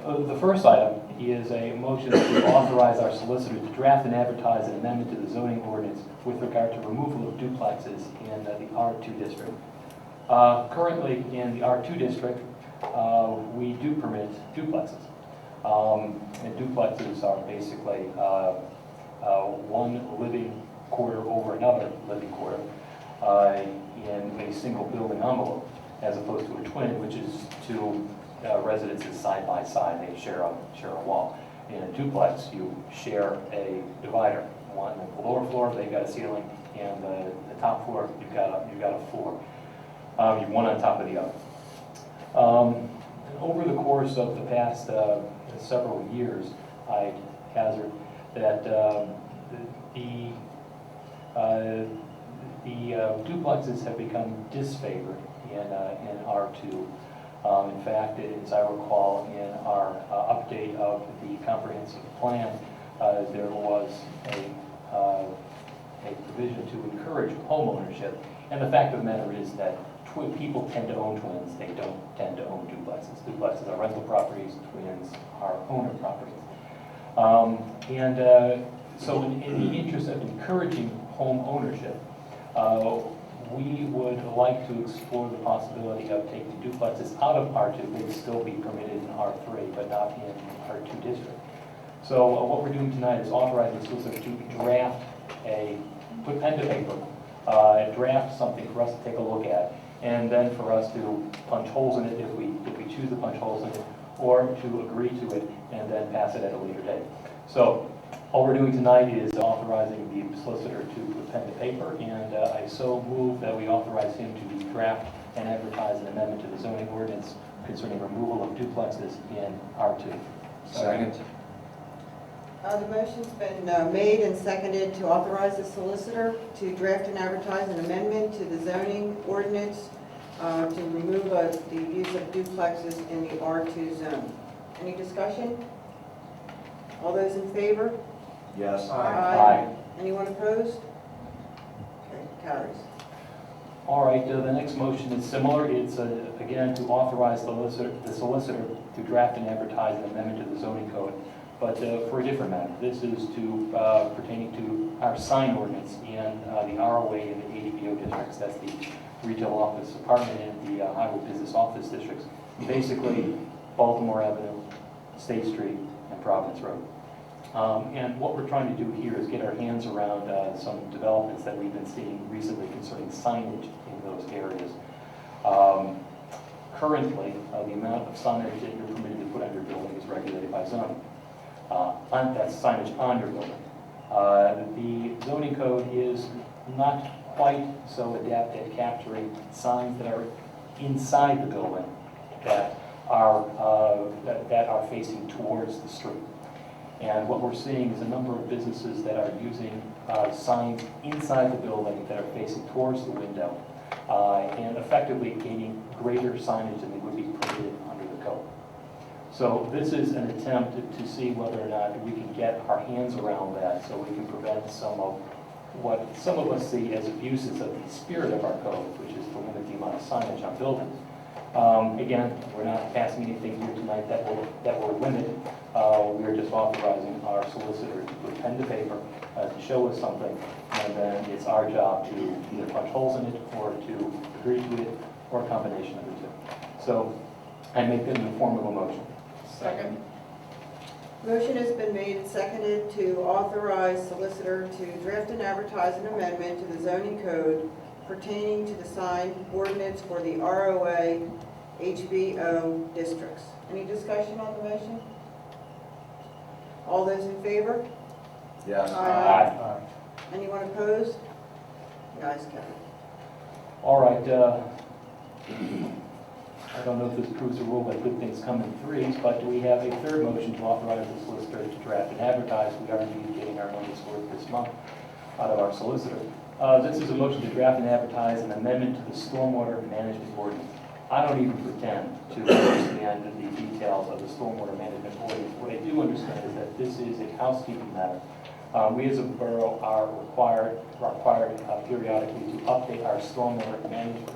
The first item is a motion to authorize our solicitor to draft and advertise an amendment to the zoning ordinance with regard to removal of duplexes in the R2 district. Currently, in the R2 district, we do permit duplexes. And duplexes are basically one living quarter over another living quarter in a single building envelope, as opposed to a twin, which is two residences side by side. They share a wall. In a duplex, you share a divider. One at the lower floor, they've got a ceiling, and the top floor, you've got a floor. You're one on top of the other. Over the course of the past several years, I hazard that the duplexes have become disfavored in R2. In fact, as I recall, in our update of the comprehensive plan, there was a provision to encourage home ownership. And the fact of the matter is that people tend to own twins. They don't tend to own duplexes. Duplexes are rental properties. Twins are owner properties. So in the interest of encouraging home ownership, we would like to explore the possibility of taking duplexes out of R2. They'd still be permitted in R3, but not in R2 district. So what we're doing tonight is authorizing the solicitor to draft put pen to paper, draft something for us to take a look at, and then for us to punch holes in it if we choose to punch holes in it, or to agree to it and then pass it at a later date. So all we're doing tonight is authorizing the solicitor to put pen to paper, and I so move that we authorize him to draft and advertise an amendment to the zoning ordinance concerning removal of duplexes in R2. Second. The motion's been made and seconded to authorize the solicitor to draft and advertise an amendment to the zoning ordinance to remove the use of duplexes in the R2 zone. Any discussion? All those in favor? Yes. Aye. Anyone opposed? Okay, carries. All right, the next motion is similar. It's, again, to authorize the solicitor to draft and advertise an amendment to the zoning code, but for a different matter. This is pertaining to our sign ordinance in the ROA and the ADBO districts. That's the retail office apartment and the highway business office districts. Basically, Baltimore Avenue, State Street, and Providence Road. And what we're trying to do here is get our hands around some developments that we've been seeing recently concerning signage in those areas. Currently, the amount of signage that you're permitted to put on your building is regulated by zoning. that's signage on your building. The zoning code is not quite so adept at capturing signs that are inside the building that are facing towards the street. And what we're seeing is a number of businesses that are using signs inside the building that are facing towards the window and effectively gaining greater signage than they would be permitted under the code. So this is an attempt to see whether or not we can get our hands around that so we can prevent some of what some of us see as abuses of the spirit of our code, which is to limit the amount of signage on buildings. Again, we're not passing anything here tonight that will limit. We're just authorizing our solicitor to put pen to paper to show us something, and then it's our job to either punch holes in it or to agree to it, or a combination of the two. So I make that in the form of a motion. Second. Motion has been made and seconded to authorize solicitor to draft and advertise an amendment to the zoning code pertaining to the sign ordinance for the ROA HBO districts. Any discussion on the motion? All those in favor? Yes. Aye. Anyone opposed? The ayes have it. All right. I don't know if this proves a rule that good things come in threes, but do we have a third motion to authorize the solicitor to draft and advertise? We are indeed getting our money's worth this month out of our solicitor. This is a motion to draft and advertise an amendment to the stormwater management ordinance. I don't even pretend to understand the details of the stormwater management ordinance. What I do understand is that this is a housekeeping matter. We as a borough are required periodically to update our stormwater management,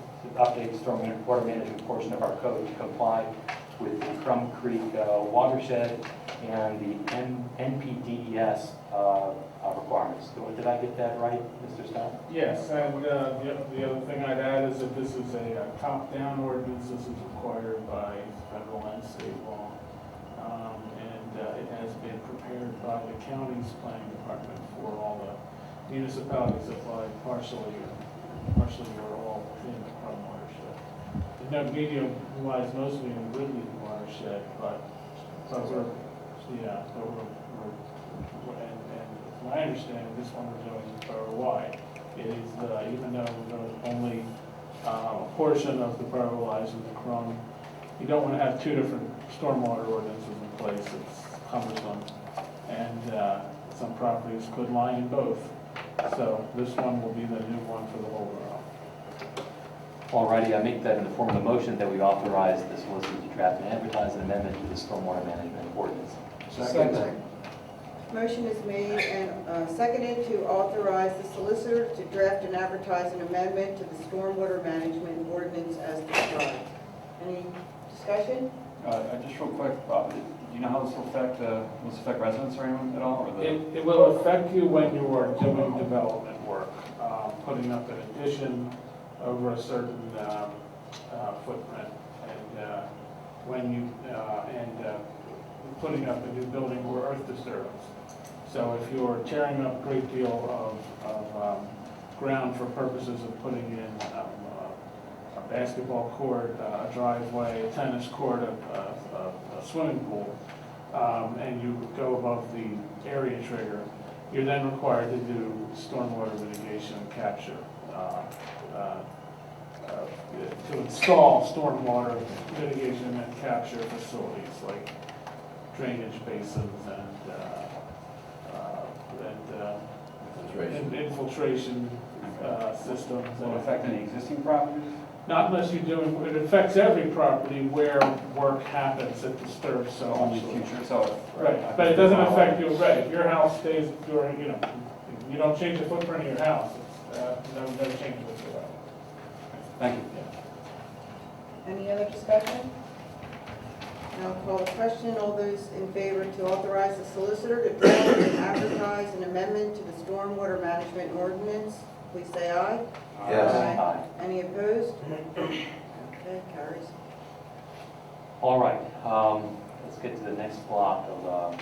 water management portion of our code to comply with the Crum Creek watershed and the NPDES requirements. Did I get that right, Mr. Stout? Yes, and the other thing I'd add is that this is a top-down ordinance. This is required by federal and state law. It has been prepared by the county's planning department for all the municipalities that lie partially or all within the Crum watershed. The Nug medium lies mostly in the Ridley watershed, but we're my understanding, this one we're doing is borough-wide. It is, even though only a portion of the borough lies in the Crum, you don't want to have two different stormwater ordinances in place. It's cumbersome, and some properties could lie in both. So this one will be the new one for the whole borough. Alrighty, I make that in the form of a motion that we authorize the solicitor to draft and advertise an amendment to the stormwater management ordinance. Second. Motion is made and seconded to authorize the solicitor to draft and advertise an amendment to the stormwater management ordinance as described. Any discussion? Just real quick, Bob, do you know how this will affect residents or anyone at all? Or It will affect you when you are doing development work, putting up an addition over a certain footprint, and when you putting up a new building or earth disturbance. So if you're tearing up a great deal of ground for purposes of putting in a basketball court, a driveway, a tennis court, a swimming pool, and you go above the area trigger, you're then required to do stormwater mitigation and capture to install stormwater mitigation and capture facilities like drainage basins and infiltration systems. will it affect any existing properties? Not unless you're doing, it affects every property where work happens that disturbs so Only much. future, so. Right, but it doesn't affect you, right, if your house stays during, you don't change the footprint of your house, it's, no change whatsoever. Thank you. Any other discussion? Now call the question. All those in favor to authorize the solicitor to draft and advertise an amendment to the stormwater management ordinance, please say aye. Yes. Aye. Any opposed? Okay, carries. All right, let's get to the next block of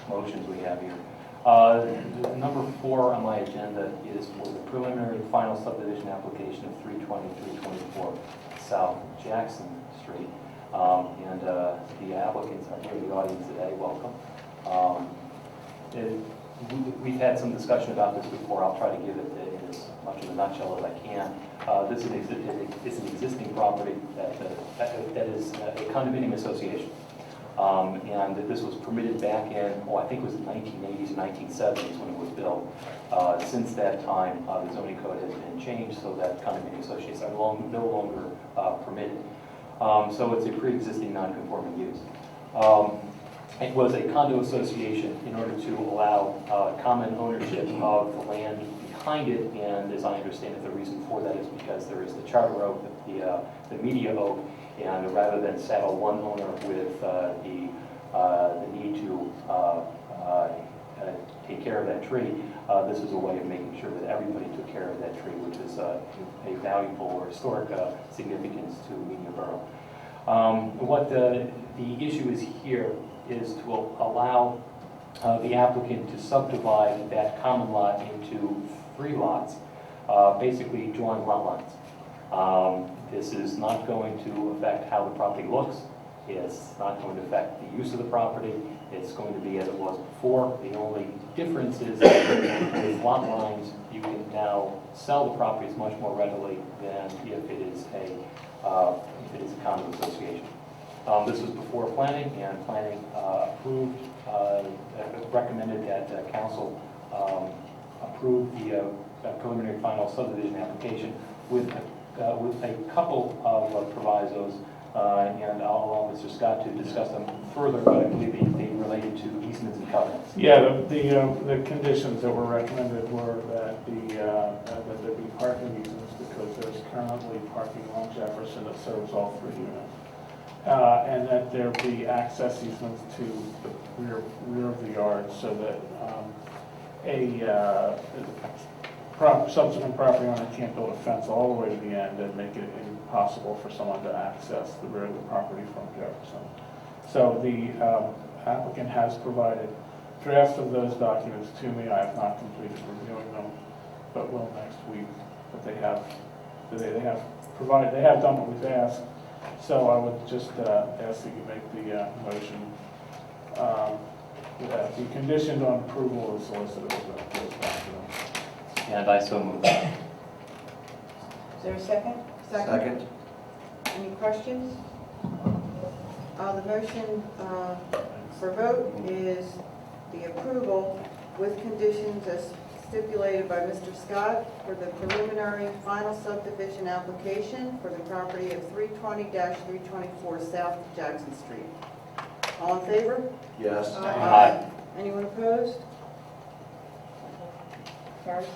motions we have here. Number 4 on my agenda is for the preliminary and final subdivision application of 320-324 South Jackson Street. And the applicants are here in the audience today. Welcome. We've had some discussion about this before. I'll try to give it in as much of a nutshell as I can. This is an existing property that is a condominium association. And this was permitted back in, I think it was the 1980s and 1970s when it was built. Since that time, the zoning code has been changed so that condominium associations are no longer permitted. So it's a pre-existing non-conforming use. It was a condo association in order to allow common ownership of the land behind it, and as I understand it, the reason for that is because there is the charter oak, the media oak, and rather than saddle one owner with the need to take care of that tree, this is a way of making sure that everybody took care of that tree, which is a valuable or historic significance to Media Borough. What the issue is here is to allow the applicant to subdivide that common lot into 3 lots, basically drawing lot lines. This is not going to affect how the property looks. It's not going to affect the use of the property. It's going to be as it was before. The only difference is that with lot lines, you can now sell the properties much more readily than if it is a condo association. This was before planning, and planning approved, recommended that council approve the preliminary final subdivision application with a couple of provisos, and I'll allow Mr. Scott to discuss them further, but I believe they related to easements and covenants. Yeah, the conditions that were recommended were that that there be parking easements because there's currently parking on Jefferson that serves all 3 units. And that there be access easements to the rear of the yard so that subsequent property owner can't build a fence all the way to the end and make it impossible for someone to access the rear of the property from Jefferson. So the applicant has provided drafts of those documents to me. I have not completed reviewing them, but will next week. But they have done what we've asked. So I would just ask that you make the motion that be conditioned on approval of solicitors of those documents. And I so move. Is there a second? Second? Any questions? The motion for vote is the approval with conditions as stipulated by Mr. Scott for the preliminary final subdivision application for the property of 320-324 South Jackson Street. All in favor? Yes. Aye. Anyone opposed? Carries.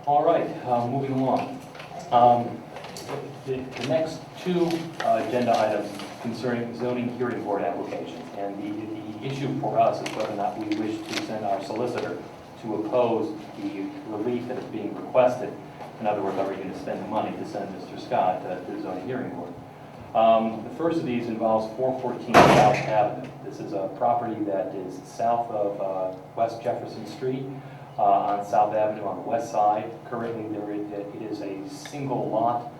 All right, moving along. The next 2 agenda items concerning zoning hearing board applications. And the issue for us is whether or not we wish to send our solicitor to oppose the relief that is being requested. In other words, are we going to spend the money to send Mr. Scott to the zoning hearing board? The first of these involves 414 South Avenue. This is a property that is south of West Jefferson Street on South Avenue on the west side. Currently, it is a single lot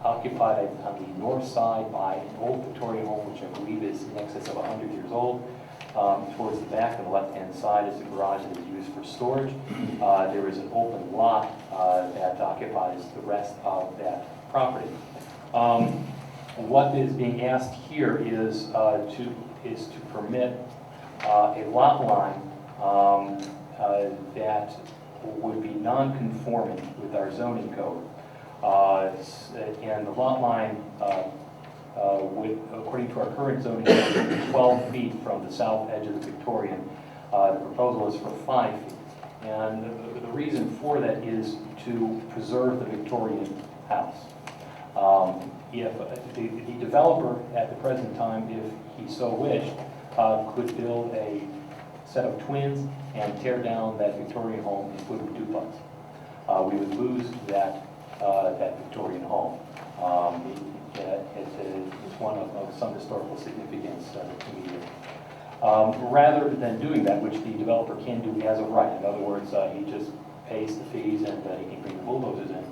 occupied on the north side by an old Victorian home, which I believe is in excess of 100 years old. Towards the back on the left-hand side is the garage that is used for storage. There is an open lot that occupies the rest of that property. What is being asked here is to permit a lot line that would be non-conforming with our zoning code. And the lot line would, according to our current zoning code, be 12 feet from the south edge of the Victorian. The proposal is for 5 feet. And the reason for that is to preserve the Victorian house. If the developer at the present time, if he so wished, could build a set of twins and tear down that Victorian home and put a duplex. We would lose that Victorian home. It's one of some historical significance to me. Rather than doing that, which the developer can do as of right, in other words, he just pays the fees and he can bring the bulldozers in.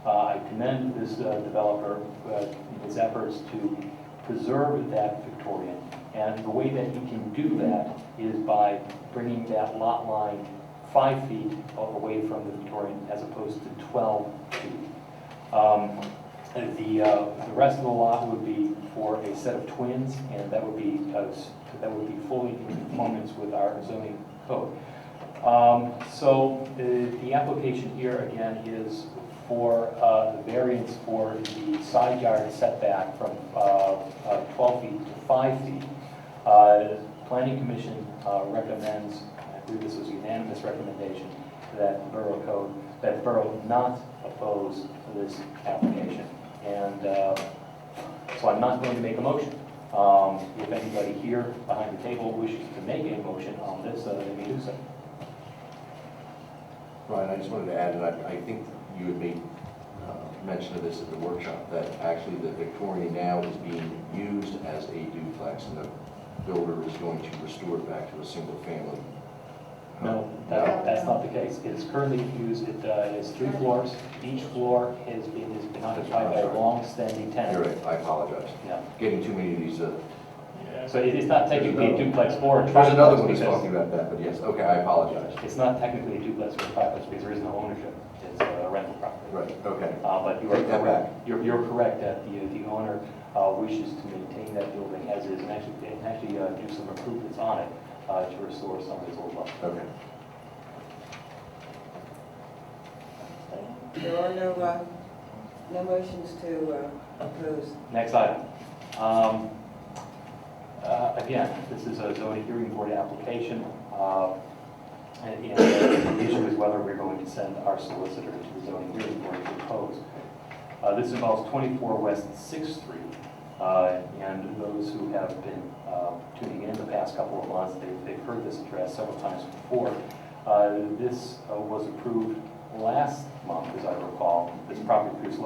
I commend this developer in his efforts to preserve that Victorian And the way that he can do that is by bringing that lot line 5 feet away from the Victorian as opposed to 12 feet. The rest of the lot would be for a set of twins, and that would be fully in conformance with our zoning code. So the application here again is for the variance for the side yard setback from 12 feet to 5 feet. Planning Commission recommends, I believe this was a unanimous recommendation, that the Borough not oppose this application. And so I'm not going to make a motion. If anybody here behind the table wishes to make a motion on this, they may do so. Brian, I just wanted to add, and I think you had made mention of this at the workshop, that actually the Victorian now is being used as a duplex, and the builder is going to restore it back to a single family. No, that's not the case. It is currently used, it is 3 floors. Each floor has been occupied by a long-standing tenant. You're right, I apologize. Yeah. Getting too many of these. So it is not technically a duplex or a There's triplex. another one who's because talking about that, but yes, okay, I apologize. It's not technically a duplex or a triplex because there is no ownership. It's a rental property. Right, okay. But you are Take that correct. back. You're correct that the owner wishes to maintain that building as is and actually do some improvements on it to restore some of its old levels. Okay. There are no motions to oppose. Next item. Again, this is a zoning hearing board application. And the issue is whether we're going to send our solicitor to the zoning hearing board to oppose. This involves 24 West 6th Street. And those who have been tuning in the past couple of months, they've heard this addressed several times before. This was approved last month, as I recall. This property was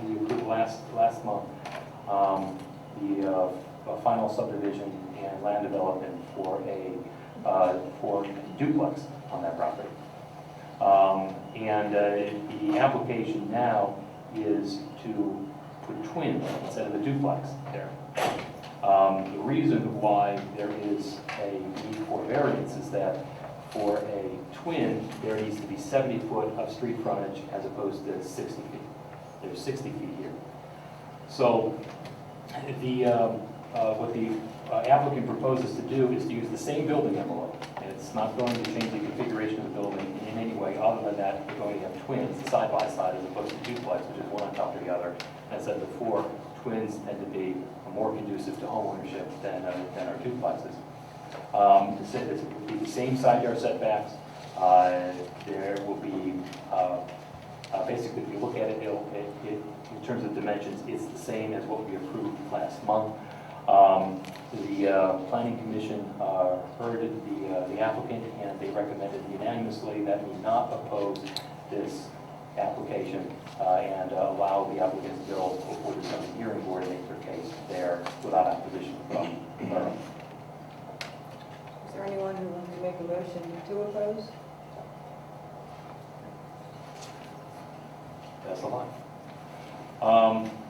we approved last month. The final subdivision and land development for a duplex on that property. The application now is to put twins instead of a duplex there. The reason why there is a need for variance is that for a twin, there needs to be 70 foot of street frontage as opposed to 60 feet. There's 60 feet here. So what the applicant proposes to do is to use the same building envelope. And it's not going to change the configuration of the building in any way other than that we're going to have twins side by side as opposed to duplex, which is one on top of the other. As I said before, twins tend to be more conducive to home ownership than our duplexes. It will be the same side yard setbacks. There will be, basically, if you look at it, in terms of dimensions, it's the same as what we approved last month. The Planning Commission heard the applicant, and they recommended unanimously that we not oppose this application and allow the applicant to go before the zoning hearing board and make their case there without opposition from the borough. Is there anyone who wants to make a motion to oppose? That's the line.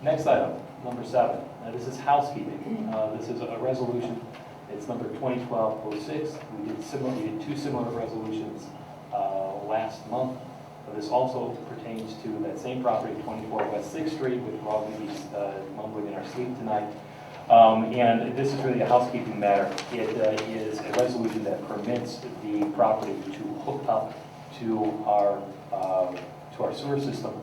Next item, number 7. This is housekeeping. This is a resolution. It's number 2012-06. We did 2 similar resolutions last month. This also pertains to that same property, 24 West 6th Street, which we're all going to be mumbling in our sleep tonight. And this is really a housekeeping matter. It is a resolution that permits the property to hook up to our sewer system.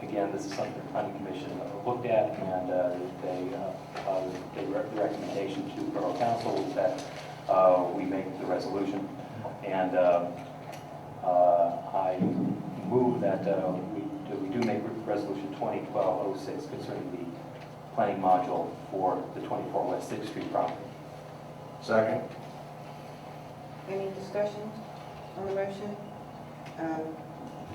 Again, this is something the Planning Commission looked at, and the recommendation to Borough Council was that we make the resolution. And I move that we do make resolution 2012-06 concerning the planning module for the 24 West 6th Street property. Second? Any discussion on the motion?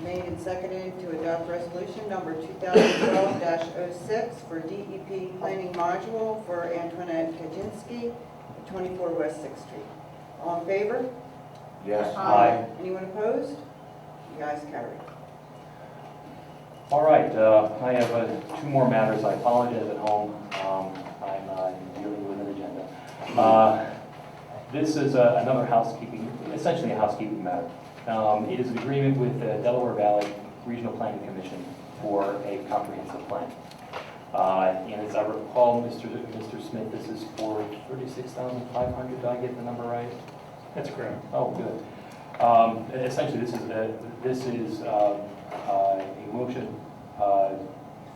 Made and seconded to adopt resolution number 2012-06 for DEP planning module for Antoinette Kaczynski, 24 West 6th Street. All in favor? Yes. Aye. Anyone opposed? The ayes carry. All right, I have two more matters. I apologize at home. I'm dealing with an agenda. This is another housekeeping, essentially a housekeeping matter. It is an agreement with the Delaware Valley Regional Planning Commission for a comprehensive plan. And as I recall, Mr. Smith, this is for $36,500. Did I get the number right? That's correct. Oh, good. Essentially, this is a motion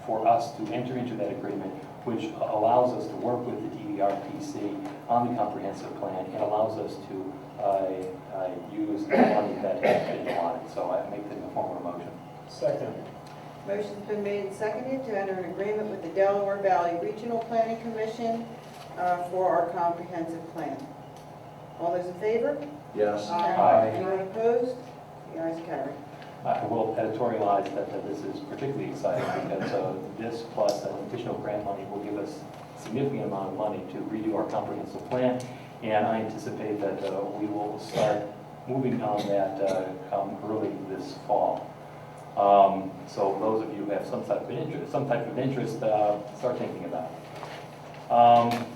for us to enter into that agreement, which allows us to work with the DVRPC on the comprehensive plan and allows us to use the money that has been allotted. So I make that in the form of a motion. Second. Motion's been made and seconded to enter an agreement with the Delaware Valley Regional Planning Commission for our comprehensive plan. All those in favor? Yes. Aye. Anyone opposed? The ayes carry. I will editorialize that this is particularly exciting because this plus an additional grant money will give us a significant amount of money to redo our comprehensive plan, and I anticipate that we will start moving on that early this fall. So those of you who have some type of interest, start thinking about it.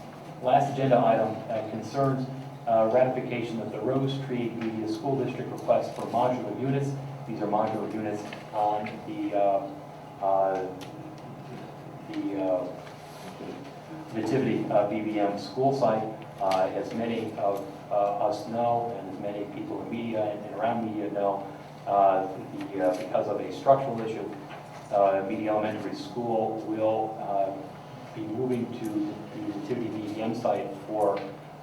Last agenda item concerns ratification of the Rose Tree Media School District request for modular units. These are modular units on the Nativity BBM school site. As many of us know, and as many people in media and around media know, because of a structural issue, Media Elementary School will be moving to the Nativity BBM site for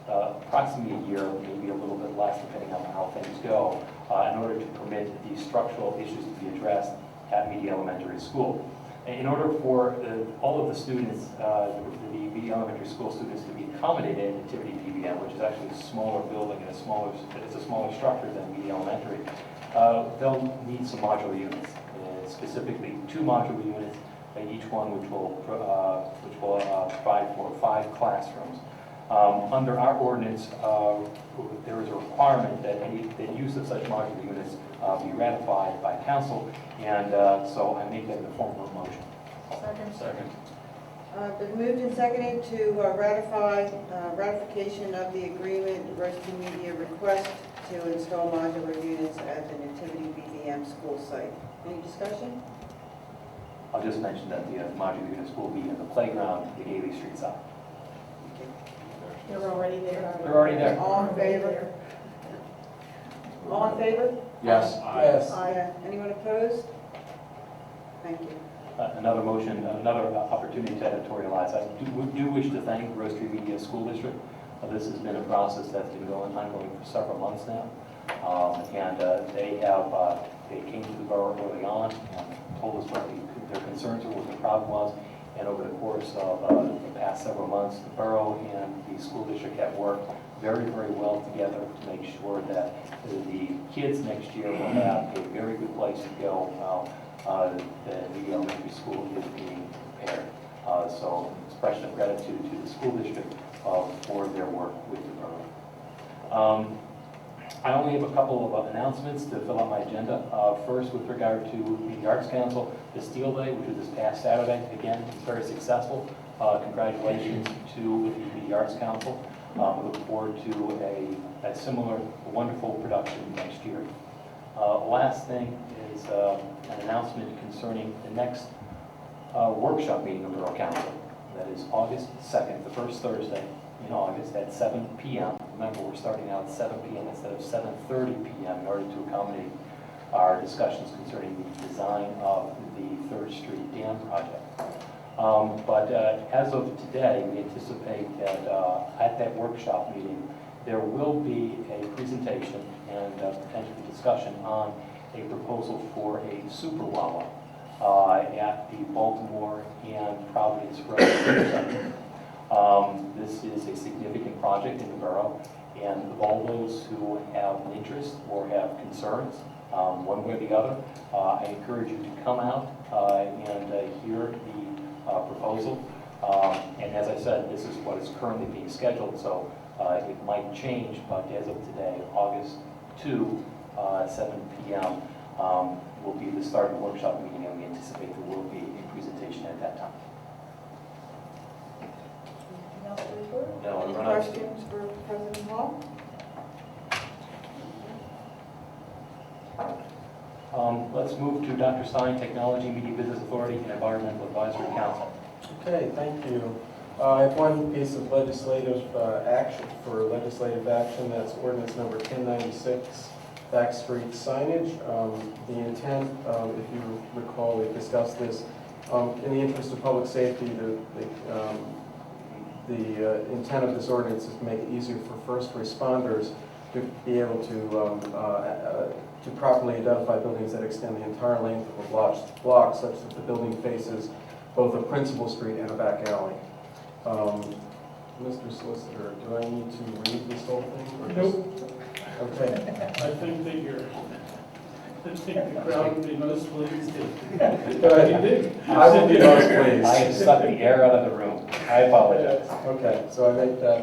approximately a year, maybe a little bit less, depending on how things go, in order to permit these structural issues to be addressed at Media Elementary School. In order for all of the students, the Media Elementary School students, to be accommodated in Nativity BBM, which is actually a smaller building and it's a smaller structure than Media Elementary, they'll need some modular units, specifically 2 modular units, each one which will provide for 5 classrooms. Under our ordinance, there is a requirement that the use of such modular units be ratified by council, and so I make that in the form of a motion. Second. Been moved and seconded to ratify ratification of the agreement, Rose Tree Media request to install modular units at the Nativity BBM school site. Any discussion? I'll just mention that the modular units will be in the playground, the Gately Street side. They're already there. They're already there. All in favor? All in favor? Yes. Yes. Aye. Anyone opposed? Thank you. Another motion, another opportunity to editorialize. I do wish to thank Rose Tree Media School District. This has been a process that's been ongoing for several months now. And they came to the borough early on and told us what their concerns were, what the problem was. And over the course of the past several months, the borough and the school district have worked very, very well together to make sure that the kids next year will have a very good place to go while the elementary school is being prepared. So expression of gratitude to the school district for their work with the borough. I only have a couple of announcements to fill out my agenda. First, with regard to the Arts Council, the Steel Day, which was this past Saturday, again, it's very successful. Congratulations to the Arts Council. We look forward to a similar wonderful production next year. Last thing is an announcement concerning the next workshop meeting of Borough Council. That is August 2nd, the first Thursday in August at 7 p.m. Remember, we're starting out at 7 p.m. instead of 7:30 p.m. in order to accommodate our discussions concerning the design of the 3rd Street Dam project. But as of today, we anticipate that at that workshop meeting, there will be a presentation and potentially discussion on a proposal for a super Wawa at the Baltimore and Providence Road. This is a significant project in the borough, and all those who have an interest or have concerns, one way or the other, I encourage you to come out and hear the proposal. And as I said, this is what is currently being scheduled, so it might change, but as of today, August 2, 7 p.m., will be the start of the workshop meeting, and we anticipate there will be a presentation at that time. Anything else to report? No, Any we're not- questions for President Hall? Let's move to Dr. Stein, Technology, Media Business Authority, and Environmental Advisory Council. Okay, thank you. I have one piece of legislative action, that's ordinance number 1096, back street signage. The intent, if you recall, we discussed this, in the interest of public safety, the intent of this ordinance is to make it easier for first responders to be able to properly identify buildings that extend the entire length of a block such that the building faces both a principal street and a back alley. Mr. Solicitor, do I need to read this whole thing? Or Nope. Okay. I think that the crowd would be most pleased if Go ahead. I will be most pleased. I have sucked the air out of the room. I apologize. Okay, so I make that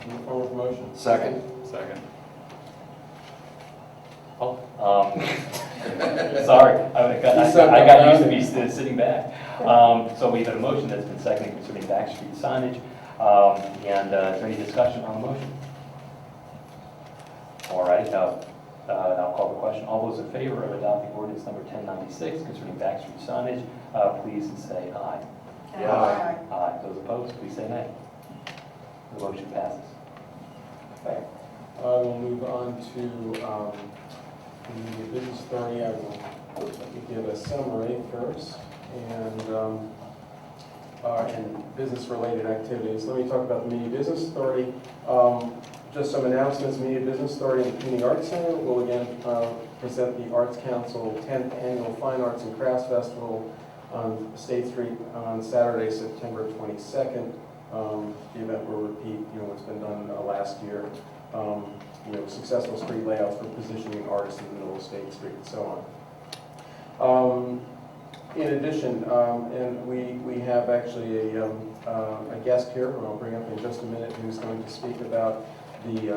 in the form of motion. Second. Second. Oh, sorry, I got used to be sitting back. So we've had a motion that's been seconded concerning back street signage. And is there any discussion on the motion? All right, I'll call the question. All those in favor of adopting ordinance number 1096 concerning back street signage, please say aye. Aye. Aye. Those opposed, please say nay. The motion passes. Okay. I will move on to the business authority. I will give a summary first and business-related activities. Let me talk about the Media Business Authority. Just some announcements. Media Business Authority and the Community Arts Center will again present the Arts Council 10th Annual Fine Arts and Crafts Festival on State Street on Saturday, September 22nd. The event will repeat, what's been done last year. Successful street layouts for positioning artists in the middle of State Street and so on. In addition, and we have actually a guest here, who I'll bring up in just a minute, who's going to speak about the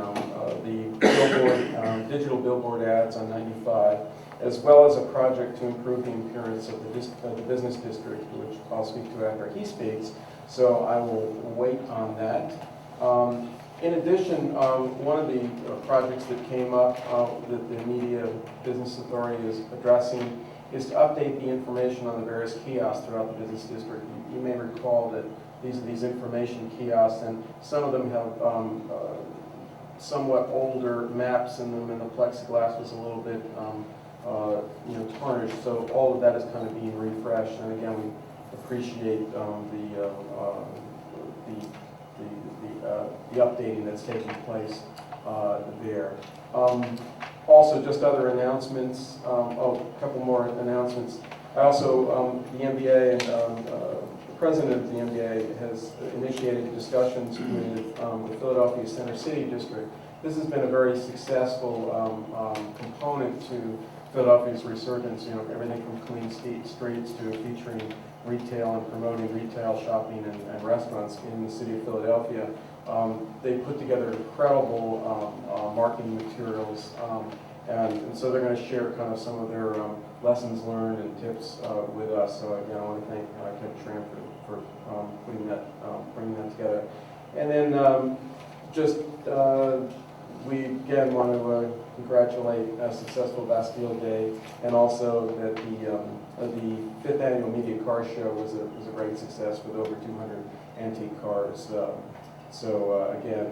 billboard, digital billboard ads on 95, as well as a project to improve the appearance of the business district, which I'll speak to after he speaks. So I will wait on that. In addition, one of the projects that came up that the Media Business Authority is addressing is to update the information on the various kiosks throughout the business district. You may recall that these are these information kiosks, and some of them have somewhat older maps in them, and the plexiglass was a little bit tarnished. So all of that is kind of being refreshed, and again, we appreciate the updating that's taking place there. Also, just other announcements. A couple more announcements. I also, the MBA and the president of the MBA has initiated discussions with the Philadelphia Center City District. This has been a very successful component to Philadelphia's resurgence. Everything from clean streets to featuring retail and promoting retail shopping and restaurants in the city of Philadelphia. They put together incredible marketing materials, and so they're going to share kind of some of their lessons learned and tips with us. So again, I want to thank Kevin Schramm for bringing that together. And then we again want to congratulate a successful Bastille Day, and also that the 5th Annual Media Car Show was a great success with over 200 antique cars. Again,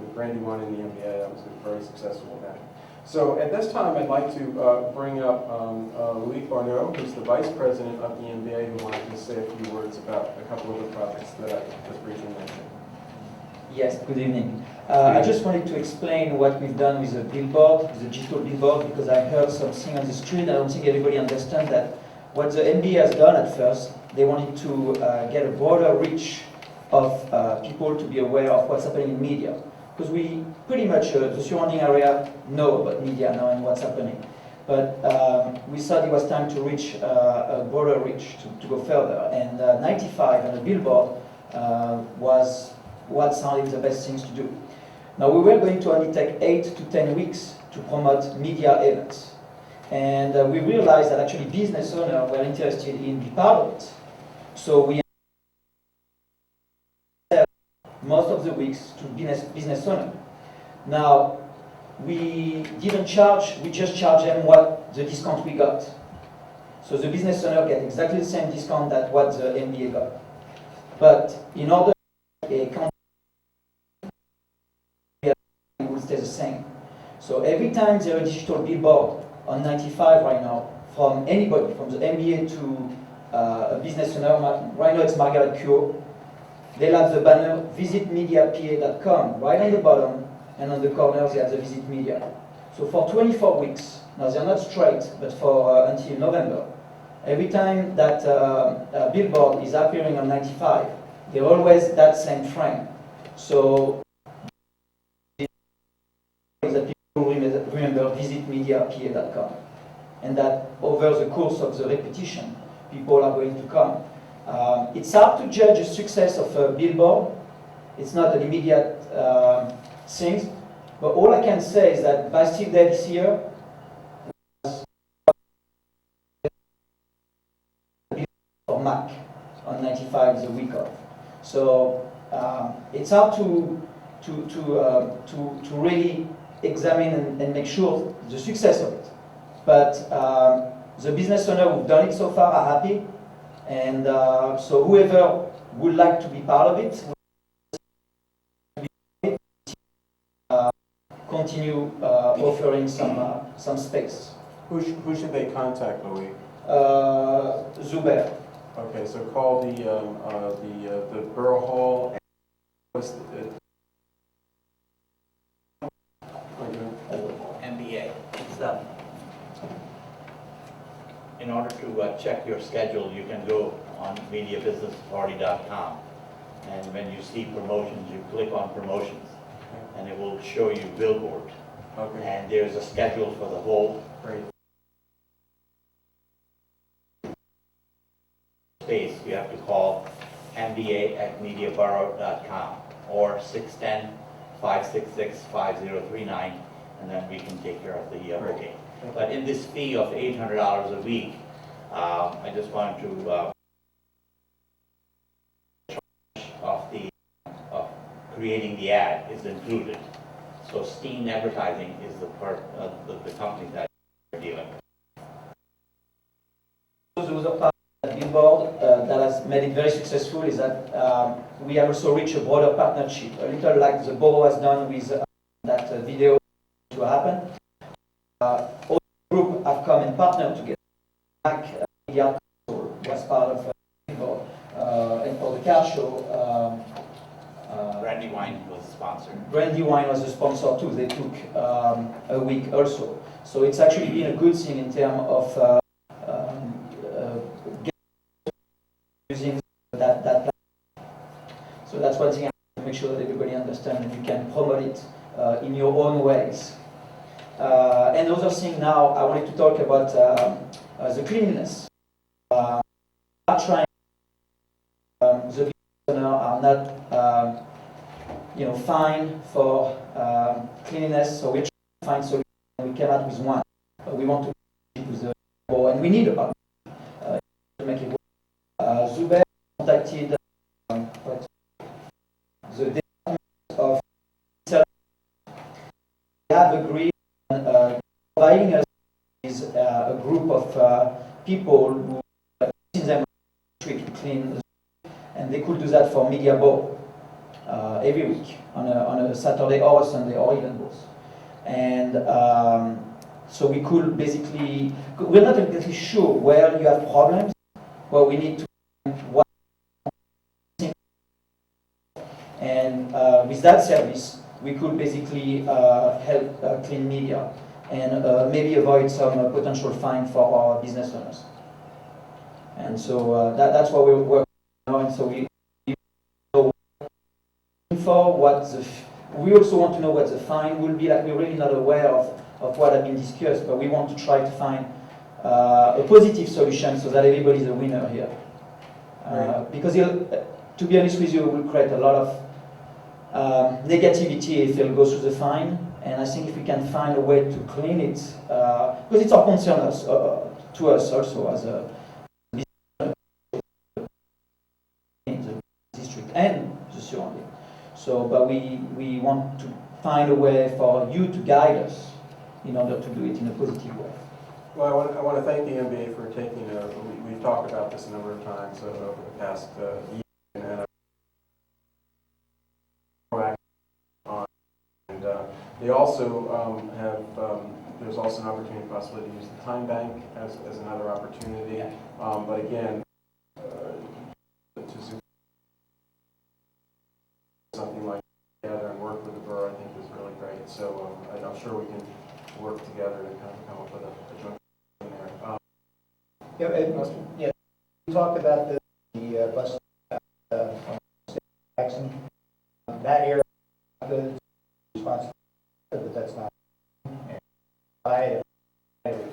with Brandywine and the MBA, that was a very successful event. So at this time, I'd like to bring up Louis Barneau, who's the Vice President of the MBA, who wanted to say a few words about a couple of the projects that I just briefly mentioned. Yes, good evening. I just wanted to explain what we've done with the billboard, the digital billboard, because I heard something on the street. I don't think everybody understands that what the MBA has done at first, they wanted to get a broader reach of people to be aware of what's happening in media. Because we pretty much, the surrounding area know about media now and what's happening. But we thought it was time to reach a broader reach, to go further. And 95 on a billboard was what sounded the best things to do. Now we were going to only take 8 to 10 weeks to to promote media events. And we realized that actually business owners were interested in the part of it. So we most of the weeks to business owner. Now, we didn't charge, we just charged them what the discount we got. So the business owner get exactly the same discount that what the MBA got. But in order a company will stay the same. So every time there is a digital billboard on 95 right now, from anybody, from the MBA to a business owner, right now it's Margaret Cure, they'll have the banner visitmediapa.com right on the bottom, and on the corner they have the Visit Media. So for 24 weeks, now they're not straight, but for until November, every time that billboard is appearing on 95, they're always that same frame. So that people remember visitmediapa.com, and that over the course of the repetition, people are going to come. It's hard to judge the success of a billboard. It's not an immediate thing, but all I can say is that Bastille Day this year for Mac on 95 is a week off. So it's hard to really examine and make sure the success of it. But the business owners who've done it so far are happy. And so whoever would like to be part of it, continue offering some space. Who should they contact, Louis? Zuber. Okay, so call the Borough Hall. MBA. So, in order to check your schedule, you can go on mediabusinessauthority.com, and when you see promotions, you click on promotions, and it will show you billboard. Okay. And there's a schedule for the whole space. You have to call MBA@mediaborough.com or 610-566-5039, and then we can take care of the booking. But in this fee of $800 a week, I just wanted to of creating the ad is included. So Steen Advertising is the part of the company that we're dealing with. Those are part of the billboard that has made it very successful is that we have also reached a broader partnership, a little like the Borough has done with that video to happen. All the group have come and partnered together. Media was part of billboard, and for the car show. Brandywine was a sponsor. Brandywine was a sponsor too. They took a week also. So it's actually been a good thing in terms of using that platform. So that's one thing I have to make sure that everybody understands, and you can promote it in your own ways. And the other thing now, I wanted to talk about the cleanliness. Are trying the business owners are not fine for cleanliness, so we're trying to find solutions. We came out with one. We want to with the and we need a partner to make it work. Zuber contacted the Department of they have agreed on providing us with a group of people who in them to clean, and they could do that for Media Borough. Every week on a Saturday or a Sunday or even both. And so we could basically, we're not exactly sure where you have problems, but we need to find what. And with that service, we could basically help clean media and maybe avoid some potential fine for our business owners. And so that's what we're working on. And so we we also want to know what the fine will be. Like, we're really not aware of what has been discussed, but we want to try to find a positive solution so that everybody's a winner here. Because to be honest with you, it will create a lot of negativity if they'll go through the fine. And I think if we can find a way to clean it, because it's our concern to us also as a in the district and the surrounding. So, but we want to find a way for you to guide us in order to do it in a positive way. Well, I want to thank the MBA for taking we've talked about this a number of times over the past year, and they also there's also an opportunity possibly to use the time bank as another opportunity. But again, to zoom something like together and work with the borough, I think is really great. So I'm sure we can work together to kind of come up with a joint there. We talked about the bus Jackson. That area, the responsibility, but that's not.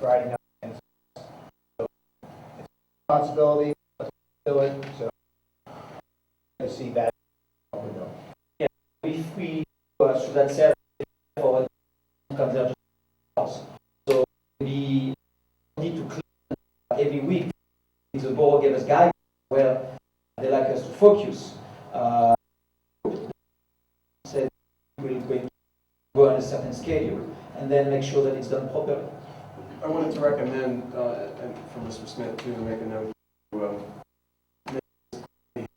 Friday night, so it's responsibility. Let's do it. So I see that. Yeah, if we should that say for convergence, so we need to clean every week. The board gave us guidance where they like us to focus. Said we're going to go on a certain schedule and then make sure that it's done properly. I wanted to recommend, and for Mr. Smith too, to make a note. It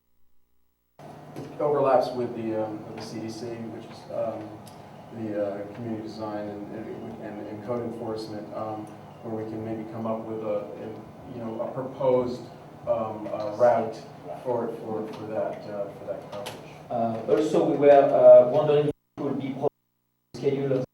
overlaps with the CDC, which is the community design and code enforcement, where we can maybe come up with a proposed route for that coverage. Also, we were wondering if it would be scheduled.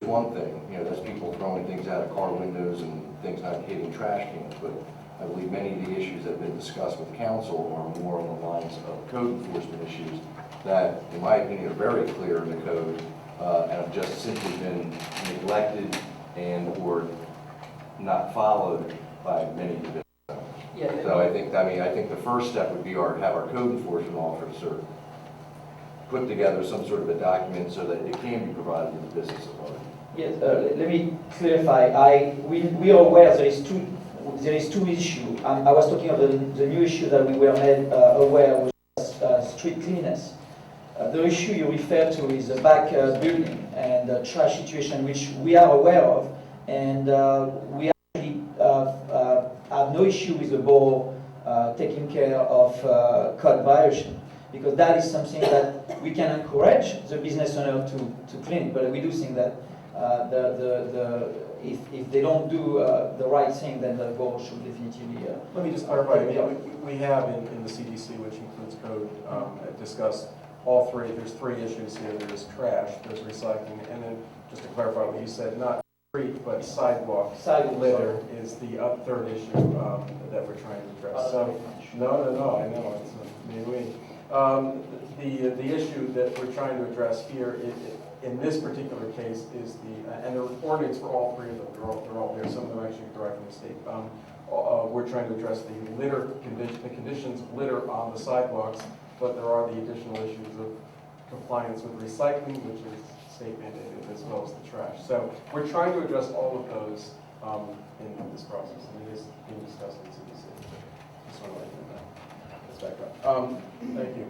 One thing, there's people throwing things out of car windows and things not hitting trash cans, but I believe many of the issues that have been discussed with council are more on the lines of code enforcement issues that, in my opinion, are very clear in the code and have just simply been neglected and or not followed by many divisions. Yeah. So I think the first step would be have our code enforcement officer put together some sort of a document so that it can be provided to the business authority. Yes, let me clarify. We are aware there is two issues. I was talking of the new issue that we were made aware of, street cleanness. The issue you refer to is the back building and the trash situation, which we are aware of, and we actually have no issue with the borough taking care of code violation, because that is something that we can encourage the business owner to clean. But we do think that if they don't do the right thing, then the borough should definitively. Let me just clarify. We have in the CDC, which includes code, discussed all three. There's three issues here. There's trash, there's recycling, and then just to clarify what you said, not street but sidewalk litter is the third issue that we're trying to address. So no, I know it's maybe. The issue that we're trying to address here in this particular case is and the ordinance for all three of them, they're all there, some of them actually derived from the state. We're trying to address the conditions of litter on the sidewalks, but there are the additional issues of compliance with recycling, which is state mandated, as well as the trash. So we're trying to address all of those in this process, and it is being discussed in CDC. Just want to let you know that. That's background. Thank you.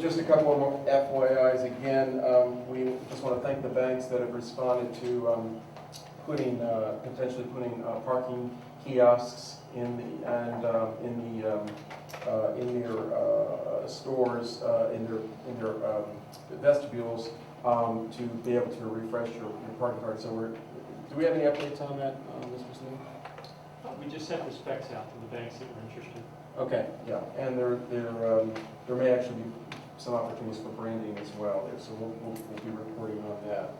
Just a couple of more FYIs again. We just want to thank the banks that have responded to potentially putting parking kiosks in their stores, in their vestibules, to be able to refresh your parking card. So do we have any updates on that, Mr. Smith? We just sent the specs out to the banks that were interested. Okay, yeah, and there may actually be some opportunities for branding as well there, so we'll be reporting on that.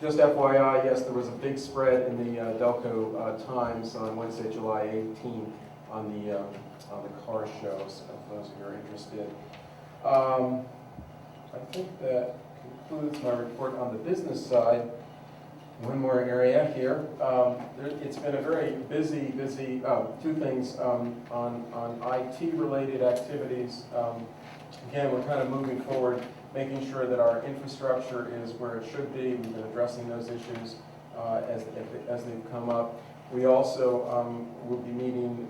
Just FYI, yes, there was a big spread in the Delco Times on Wednesday, July 18th on the car shows, for those of you who are interested. I think that concludes my report on the business side. one more area here. It's been a very busy, two things on IT-related activities. Again, we're kind of moving forward, making sure that our infrastructure is where it should be. We've been addressing those issues as they've come up. We also will be meeting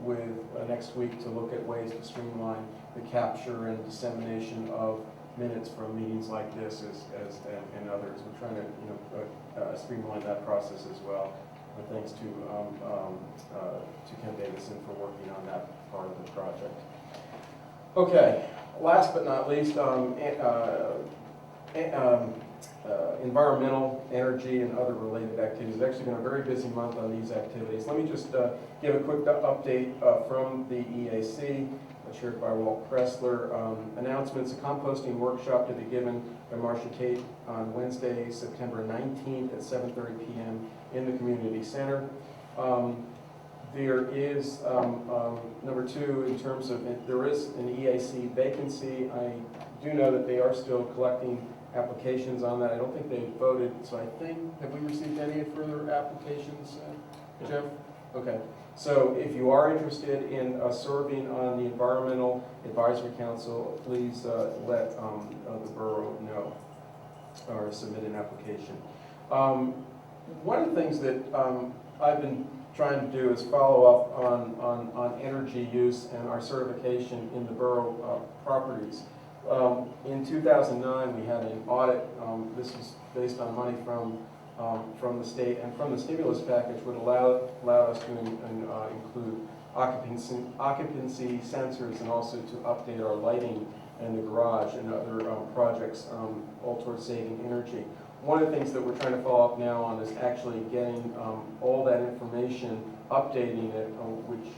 with next week to look at ways to streamline the capture and dissemination of minutes from meetings like this and others. We're trying to streamline that process as well. And thanks to Ken Davison for working on that part of the project. Okay, last but not least, environmental, energy, and other related activities. It's actually been a very busy month on these activities. Let me just give a quick update from the EAC, chaired by Walt Kressler. Announcements: a composting workshop to be given by Marcia Tate on Wednesday, September 19th at 7:30 p.m. in the community center. There is, number two, in terms of, there is an EAC vacancy. I do know that they are still collecting applications on that. I don't think they voted, so I think, have we received any further applications, Jeff? Okay. So if you are interested in serving on the Environmental Advisory Council, please let the borough know or submit an application. One of the things that I've been trying to do is follow up on energy use and our certification in the borough properties. In 2009, we had an audit. This was based on money from the state and from the stimulus package, would allow us to include occupancy sensors and also to update our lighting in the garage and other projects, all towards saving energy. One of the things that we're trying to follow up now on is actually getting all that information, updating it, which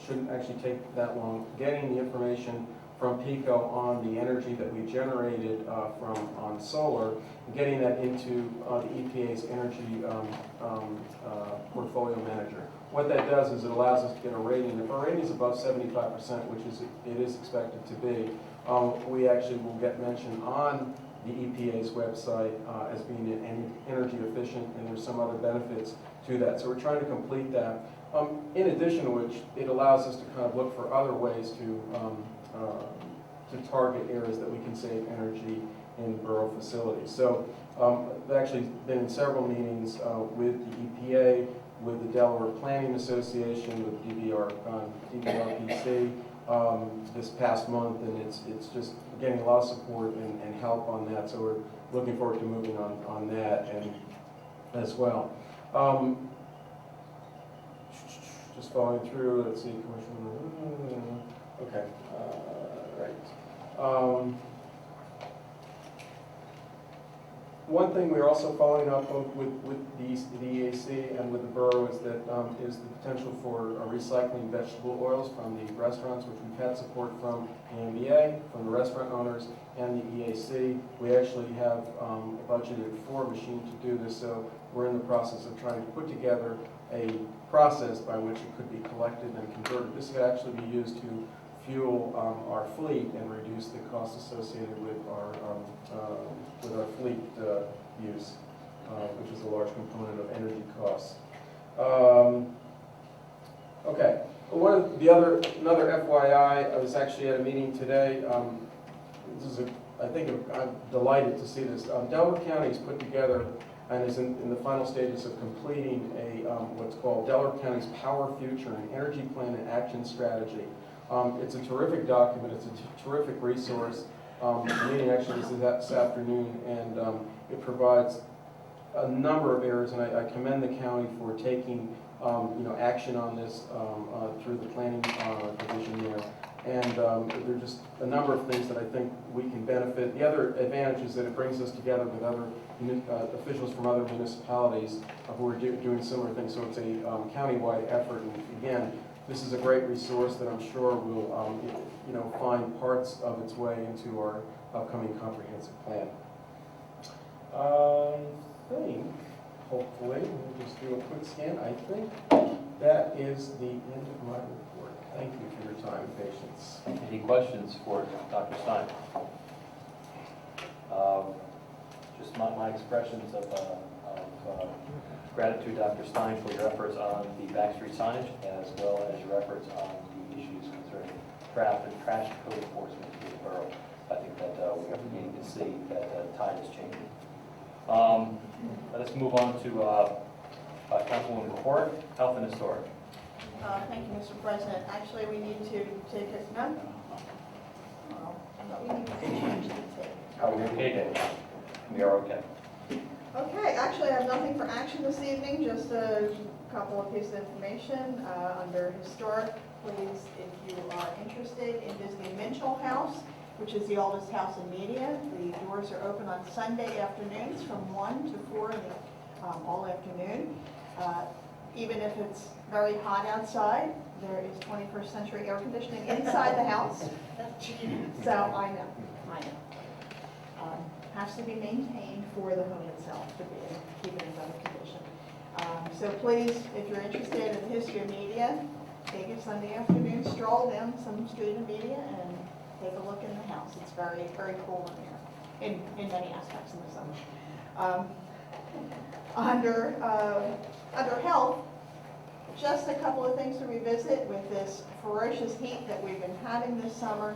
shouldn't actually take that long, getting the information from PICO on the energy that we generated on solar, and getting that into the EPA's energy portfolio manager. What that does is it allows us to get a rating. If our rating is above 75%, which it is expected to be, we actually will get mentioned on the EPA's website as being energy efficient, and there's some other benefits to that. So we're trying to complete that. In addition to which, it allows us to kind of look for other ways to target areas that we can save energy in borough facilities. So I've actually been in several meetings with the EPA, with the Delaware Planning Association, with DVRPC this past month, and it's just getting a lot of support and help on that. So we're looking forward to moving on that and as well. Just following through, let's see, commercial, okay, right. One thing we're also following up with the EAC and with the borough is that is the potential for recycling vegetable oils from the restaurants, which we've had support from the NBA, from the restaurant owners, and the EAC. We actually have budgeted for a machine to do this, so we're in the process of trying to put together a process by which it could be collected and converted. This could actually be used to fuel our fleet and reduce the costs associated with our fleet use, which is a large component of energy costs. Okay, another FYI, I was actually at a meeting today. I'm delighted to see this. Delaware County has put together and is in the final stages of completing what's called Delaware County's Power Future, an energy plan and action strategy. It's a terrific document. It's a terrific resource. The meeting actually is this afternoon, and it provides a number of areas, and I commend the county for taking action on this through the planning division there. And there are just a number of things that I think we can benefit. The other advantage is that it brings us together with other officials from other municipalities who are doing similar things. So it's a county-wide effort. And again, this is a great resource that I'm sure will find parts of its way into our upcoming comprehensive plan. I think, hopefully, we'll just do a quick scan. I think that is the end of my report. Thank you for your time and patience. Any questions for Dr. Stein? Just my expressions of of gratitude, Dr. Stein, for your efforts on the backstreet signage, as well as your efforts on the issues concerning traffic and trash code enforcement in the borough. I think that we are beginning to see that tide is changing. Let's move on to Councilwoman report, Health and Historic. Thank you, Mr. President. Actually, we need to take a, no? We need to change the tape. Are we okay, Dave? We are okay. Okay, actually, I have nothing for action this evening, just a couple of pieces of information. Under historic, please, if you are interested in visiting Minchell House, which is the oldest house in Media, the doors are open on Sunday afternoons from 1 to 4 in the, all afternoon. Even if it's very hot outside, there is 21st century air conditioning inside the house. So I know. Has to be maintained for the home itself to be keep it in better condition. So please, if you're interested in the history of Media, take a Sunday afternoon stroll down some street in Media and take a look in the house. It's very, very cool in there, in many aspects in the summer. Under health, just a couple of things to revisit with this ferocious heat that we've been having this summer.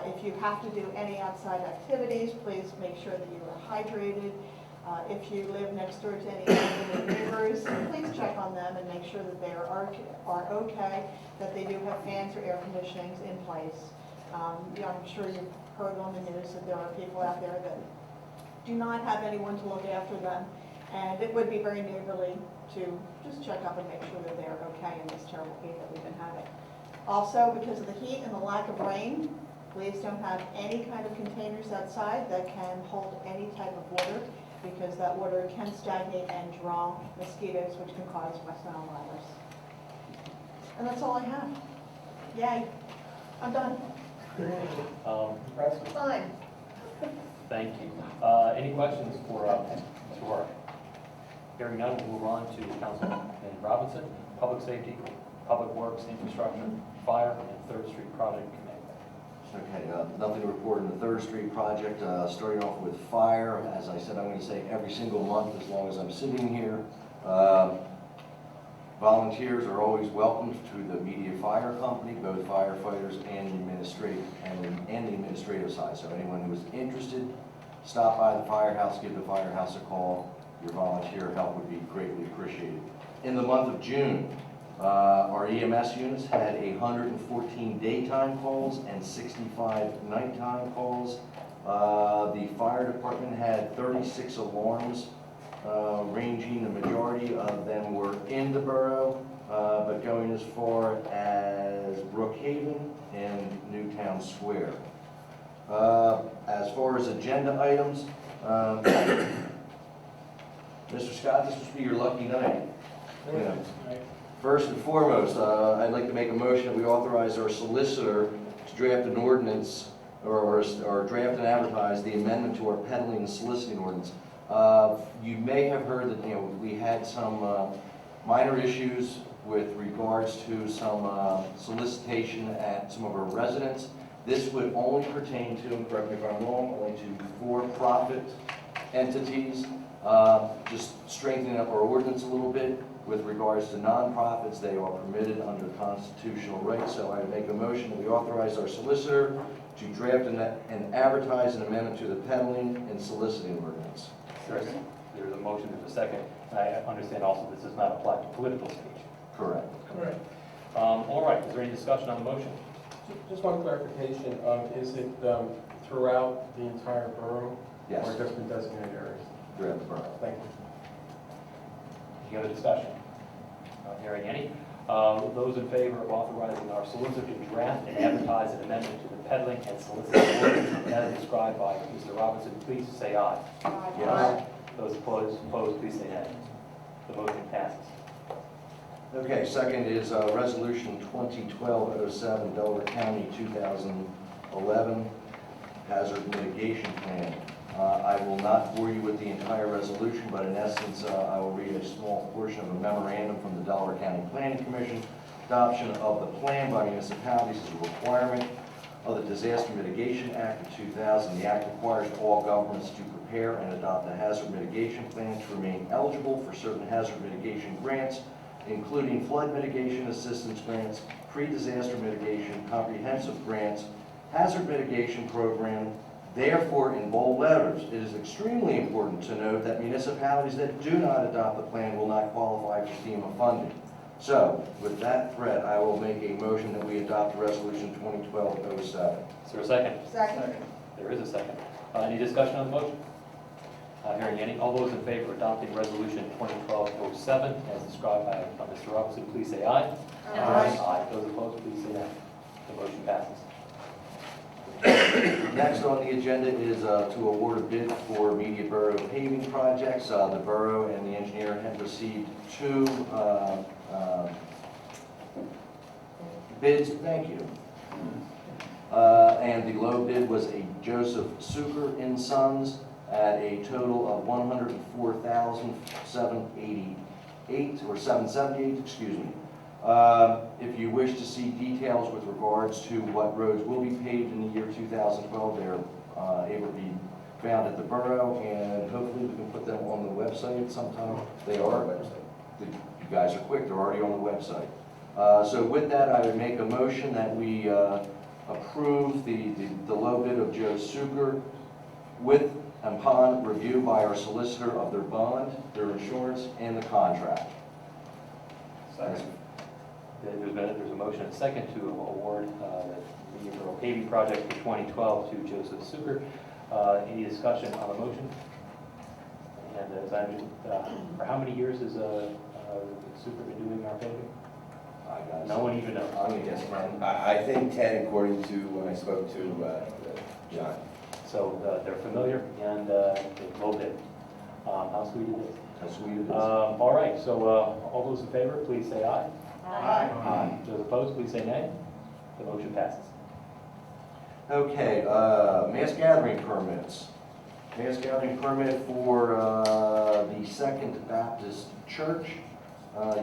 If you have to do any outside activities, please make sure that you are hydrated. If you live next door to any elderly neighbors, please check on them and make sure that they are okay, that they do have fans or air conditionings in place. I'm sure you've heard on the news that there are people out there that do not have anyone to look after them, and it would be very neighborly to just check up and make sure that they're okay in this terrible heat that we've been having. Also, because of the heat and the lack of rain, please don't have any kind of containers outside that can hold any type of water, because that water can stagnate and draw mosquitoes, which can cause West Nile virus. And that's all I have. Yay. I'm done. Fine. Thank you. Any questions for Mr. Warwick? Hearing none, we'll move on to Councilman Robinson, Public Safety, Public Works, Infrastructure, Fire, and 3rd Street Project Committee. Okay, nothing to report in the 3rd Street project. Starting off with fire, as I said, I'm going to say every single month as long as I'm sitting here. Volunteers are always welcomed to the Media Fire Company, both firefighters and the administrative side. So anyone who is interested, stop by the firehouse, give the firehouse a call. Your volunteer help would be greatly appreciated. In the month of June, our EMS units had 114 daytime calls and 65 nighttime calls. The fire department had 36 alarms, ranging, the majority of them were in the borough, but going as far as Brookhaven and Newtown Square. As far as agenda items, Mr. Scott, this must be your lucky night. First and foremost, I'd like to make a motion that we authorize our solicitor to draft an ordinance or draft and advertise the amendment to our peddling and soliciting ordinance. You may have heard that we had some minor issues with regards to some solicitation at some of our residents. This would only pertain to, and correct me if I'm wrong, only to for-profit entities. Just strengthening up our ordinance a little bit. With regards to nonprofits, they are permitted under constitutional rights. So I make a motion that we authorize our solicitor to draft and advertise an amendment to the peddling and soliciting ordinance. There's a motion, there's a second. I understand also this does not apply to political speech. Correct. Correct. All right, is there any discussion on the motion? Just one clarification, is it throughout the entire borough? Yes. Or just in designated areas? Throughout the borough. Thank you. Any other discussion? Not hearing any. Those in favor of authorizing our solicitor to draft and advertise an amendment to the peddling and soliciting ordinance as described by Mr. Robinson, please say aye. Yes. Those opposed, please say nay. The motion passes. Okay, second is Resolution 2012-07, Delaware County 2011 Hazard Mitigation Plan. I will not bore you with the entire resolution, but in essence, I will read a small portion of a memorandum from the Delaware County Planning Commission. Adoption of the plan by municipalities is a requirement of the Disaster Mitigation Act of 2000. The act requires all governments to prepare and adopt a hazard mitigation plan to remain eligible for certain hazard mitigation grants, including flood mitigation assistance grants, pre-disaster mitigation, comprehensive grants, hazard mitigation program. Therefore, in bold letters, it is extremely important to note that municipalities that do not adopt the plan will not qualify for FEMA funding. So, with that threat, I will make a motion that we adopt Resolution 2012-07. Is there a second? Second. There is a second. Any discussion on the motion? Hearing any. All those in favor of adopting Resolution 2012-07 as described by Mr. Robinson, please say aye. Aye. Those opposed, please say nay. The motion passes. Next on the agenda is to award a bid for immediate borough paving projects. The borough and the engineer have received two bids. Thank you. And the low bid was a Joseph Suker and Sons at a total of $104,788 or $778, excuse me. If you wish to see details with regards to what roads will be paved in the year 2012, they're able to be found at the borough, and hopefully we can put them on the website sometime. They are. You guys are quick. They're already on the website. So with that, I would make a motion that we approve the low bid of Joe Suker with and upon review by our solicitor of their bond, their insurance, and the contract. There's a motion and a second to award the Borough paving project for 2012 to Joseph Suker. Any discussion on the motion? And as I understand, for how many years has Suker been doing our paving? No one even knows. I'm going to guess 10. I think 10, according to when I spoke to John. So they're familiar and they low bid. How sweet it is. How sweet it is. All right, so all those in favor, please say aye. Aye. Those opposed, please say nay. The motion passes. Okay, mass gathering permits. Mass gathering permit for the Second Baptist Church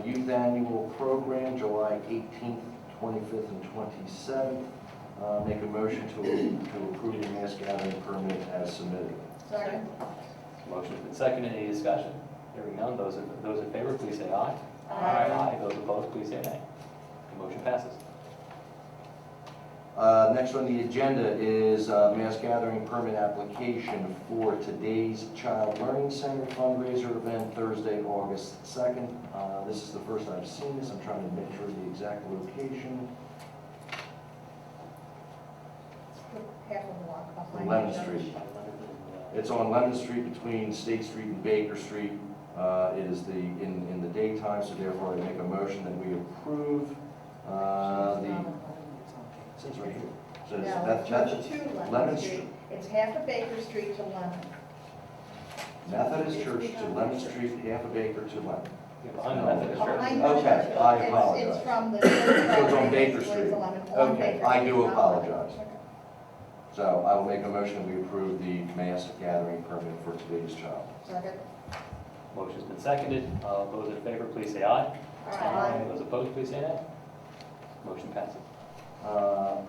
Youth Annual Program, July 18th, 25th, and 27th. Make a motion to approve the mass gathering permit as submitted. Second. Motion's been seconded. Any discussion? Hearing none. Those in favor, please say aye. Aye. Those opposed, please say nay. The motion passes. Next on the agenda is mass gathering permit application for today's Child Learning Center fundraiser event, Thursday, August 2nd. This is the first I've seen this. I'm trying to make sure the exact location. Half a block off my Lemon neighbor. Street. It's on Lemon Street between State Street and Baker Street. It is in the daytime, so therefore I make a motion that we approve the. It says right here. It says No, that's it's to Lemon Lemon Street. Street. It's half of Baker Street to Lemon. Methodist Church to Lemon Street, half a Baker to Lemon. Behind the Methodist Church. Behind the Okay, church. I apologize. It's from the. So it's on Baker It's Street. Lemon, on Okay, Baker I Street, do not apologize. Lemon. So I will make a motion that we approve the mass gathering permit for today's child. Second. Motion's been seconded. Those in favor, please say aye. Aye. Those opposed, please say nay. Motion passes.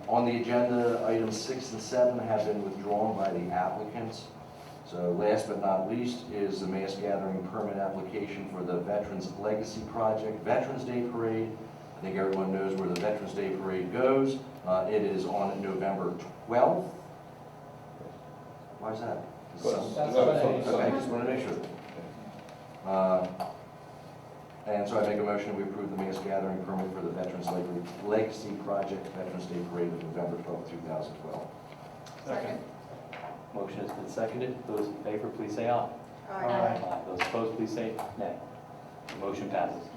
On the agenda, items 6 and 7 have been withdrawn by the applicants. So last but not least is the mass gathering permit application for the Veterans Legacy Project Veterans Day Parade. I think everyone knows where the Veterans Day Parade goes. It is on November 12th. Why is that? Okay, I just want to make sure. And so I make a motion, we approve the mass gathering permit for the Veterans Legacy Project Veterans Day Parade of November 12th, 2012. Second. Motion has been seconded. Those in favor, please say aye. Aye. Those opposed, please say nay. The motion passes.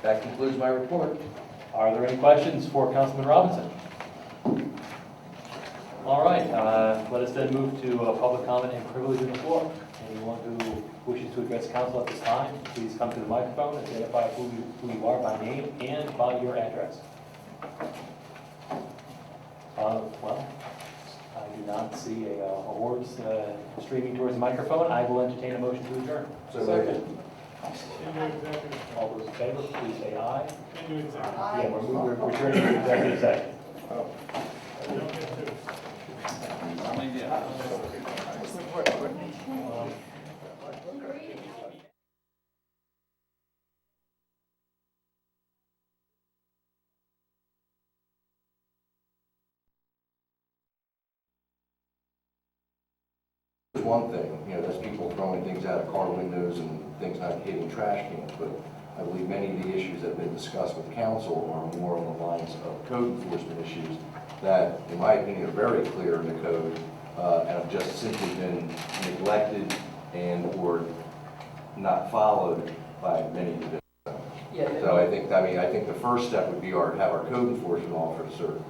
That concludes my report. Are there any questions for Councilman Robinson? All right, let us then move to public comment and privilege of the floor. Anyone who wishes to address council at this time, please come to the microphone and identify who you are by name and by your address. Well, I do not see a horse streaming towards the microphone. I will entertain a motion to adjourn. So moved. All those in favor, please say aye. Into executive. Yeah, we're returning to executive session. There's one thing, that's people throwing things out of car windows and things not hitting trash cans, but I believe many of the issues that have been discussed with council are more on the lines of code enforcement issues that, in my opinion, are very clear in the code, and have just simply been neglected and or not followed by many individuals. So I think the first step would be have our code enforcement officer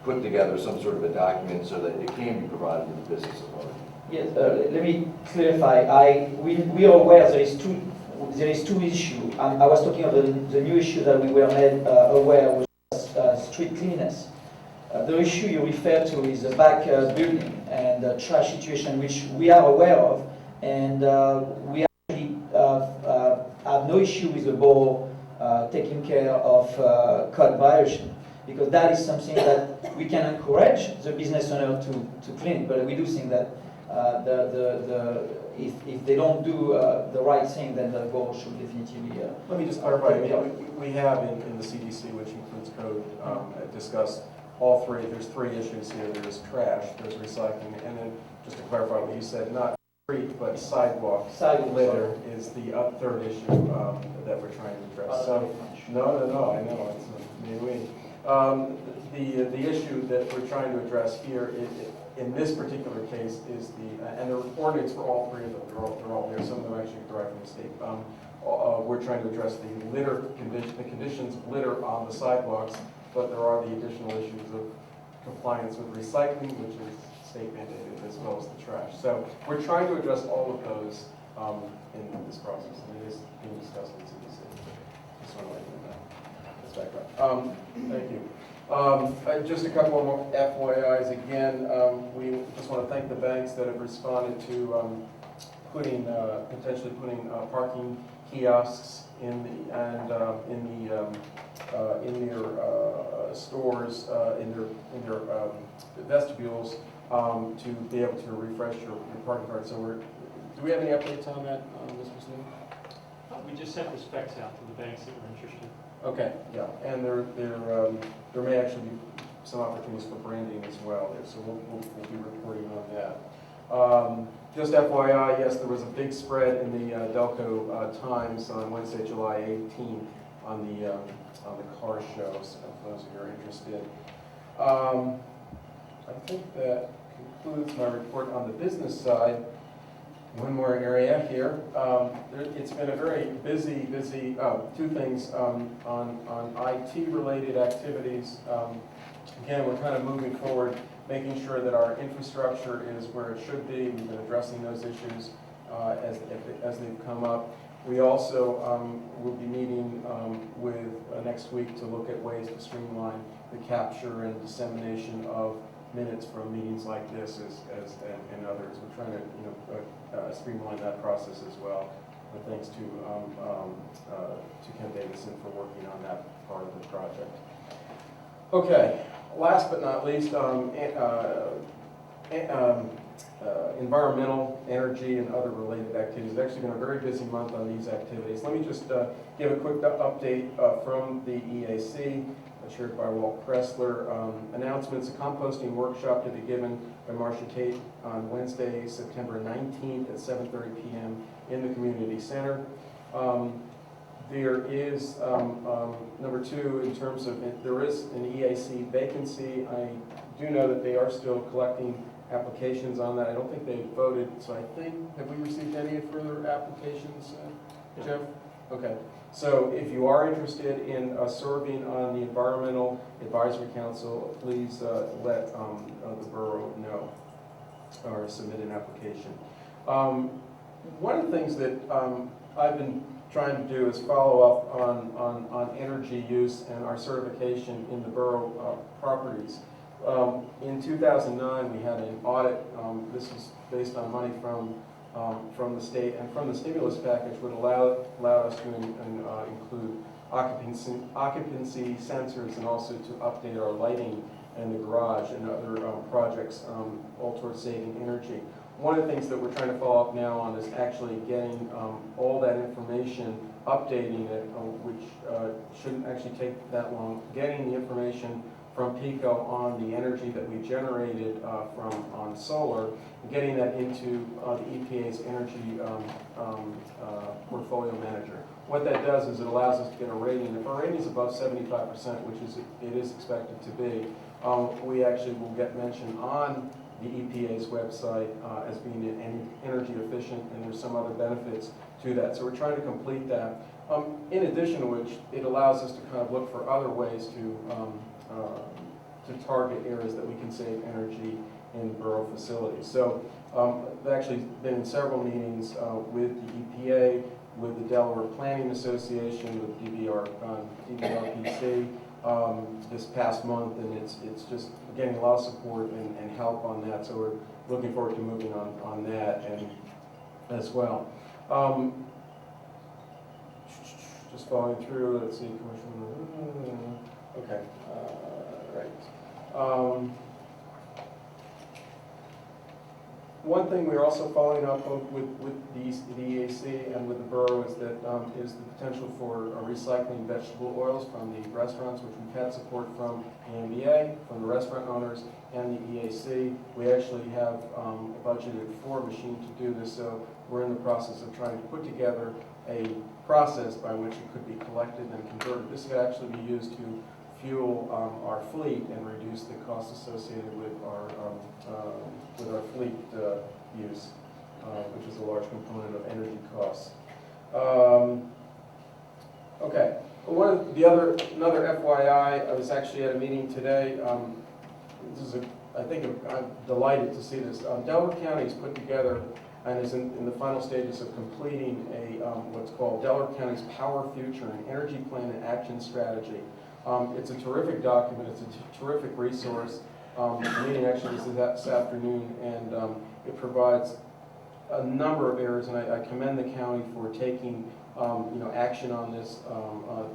put together some sort of a document so that it can be provided to the business authority. Yes, let me clarify. We are aware there is two issues. I was talking about the new issue that we were made aware was street cleanliness. The issue you refer to is the back building and the trash situation, which we are aware of, and we actually have no issue with the borough taking care of code violation, because that is something that we can encourage the business owner to clean. But we do think that if they don't do the right thing, then the borough should definitely. Let me just clarify. We have in the CDC, which includes code, discussed all three. There's three issues here. There's trash, there's recycling, and then just to clarify what you said, not street but sidewalk litter is the third issue that we're trying to address. So no, I know it's maybe. The issue that we're trying to address here in this particular case is and the ordinance for all three of them, they're all there. Some of them actually derived from the state. We're trying to address the conditions of litter on the sidewalks, but there are the additional issues of compliance with recycling, which is state mandated, as well as the trash. So we're trying to address all of those in this process, and it is being discussed in CDC. Just want to let you know that. That's background. Thank you. Just a couple of more FYIs again. We just want to thank the banks that have responded to potentially putting parking kiosks in their stores, in their vestibules, to be able to refresh your parking card. So do we have any updates on that, Mr. Snow? We just sent the specs out to the banks that were interested. Okay, yeah, and there may actually be some opportunities for branding as well there, so we'll be reporting on that. Just FYI, yes, there was a big spread in the Delco Times on Wednesday, July 18th on the car shows, for those of you who are interested. I think that concludes my report on the business side. One more area here. It's been a very busy, two things on IT-related activities. Again, we're kind of moving forward, making sure that our infrastructure is where it should be. We've been addressing those issues as they've come up. We also will be meeting with next week to look at ways to streamline the capture and dissemination of minutes from meetings like this and others. We're trying to streamline that process as well. And thanks to Ken Davison for working on that part of the project. Okay, last but not least, environmental, energy, and other related activities. It's actually been a very busy month on these activities. Let me just give a quick update from the EAC, chaired by Walt Pressler. Announcements: a composting workshop to be given by Marcia Tate on Wednesday, September 19th at 7:30 p.m. in the community center. There is, number two, in terms of, there is an EAC vacancy. I do know that they are still collecting applications on that. I don't think they voted, so I think, have we received any further applications, Jeff? Okay. So if you are interested in serving on the Environmental Advisory Council, please let the borough know or submit an application. One of the things that I've been trying to do is follow up on energy use and our certification in the borough properties. In 2009, we had an audit. This was based on money from from the state and from the stimulus package would allow us to include occupancy sensors and also to update our lighting in the garage and other projects all towards saving energy. One of the things that we're trying to follow up now on is actually getting all that information, updating it, which shouldn't actually take that long, getting the information from PICO on the energy that we generated on solar, and getting that into the EPA's energy portfolio manager. What that does is it allows us to get a rating. If our rating is above 75%, which it is expected to be, we actually will get mentioned on the EPA's website as being energy efficient, and there's some other benefits to that. So we're trying to complete that. In addition to which, it allows us to kind of look for other ways to target areas that we can save energy in borough facilities. So I've actually been in several meetings with the EPA, with the Delaware Planning Association, with DVRPC this past month, and it's just getting a lot of support and help on that. So we're looking forward to moving on that and as well. Just following through, let's see, commercial, okay, right. One thing we're also following up with the EAC and with the borough is that is the potential for recycling vegetable oils from the restaurants, which we've had support from the NBA, from the restaurant owners, and the EAC. We actually have budgeted for a machine to do this, so we're in the process of trying to put together a process by which it could be collected and converted. This could actually be used to fuel our fleet and reduce the costs associated with our fleet use, which is a large component of energy costs. Okay, another FYI, I was actually at a meeting today. I'm delighted to see this. Delaware County has put together and is in the final stages of completing what's called Delaware County's Power Future, an energy plan and action strategy. It's a terrific document. It's a terrific resource. The meeting actually was this afternoon, and it provides a number of areas, and I commend the county for taking action on this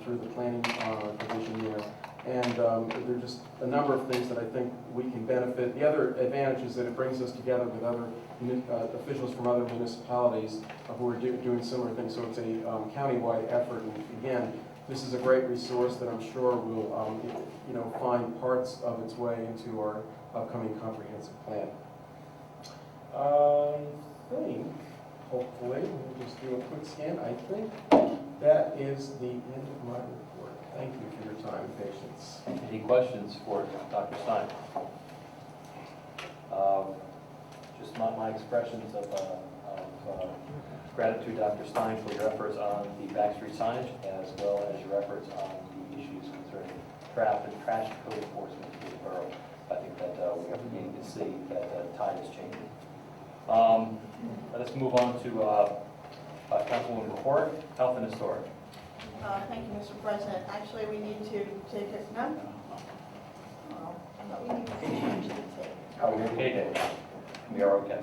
through the planning division there. And there are just a number of things that I think we can benefit. The other advantage is that it brings us together with other officials from other municipalities who are doing similar things. So it's a county-wide effort. And again, this is a great resource that I'm sure will find parts of its way into our upcoming comprehensive plan. I think, hopefully, we'll just do a quick scan. I think that is the end of my report. Thank you for your time and patience. Any questions for Dr. Stein? Just my expressions of gratitude, Dr. Stein, for your efforts on the backstreet signage, as well as your efforts on the issues concerning traffic, trash code enforcement in the borough. I think that we are beginning to see that tide is changing. Let's move on to Councilwoman report, Health and Historic. Thank you, Mr. President. Actually, we need to take a, no? Oh, I thought we needed to change the tape. Are we okay, Dave? We are okay.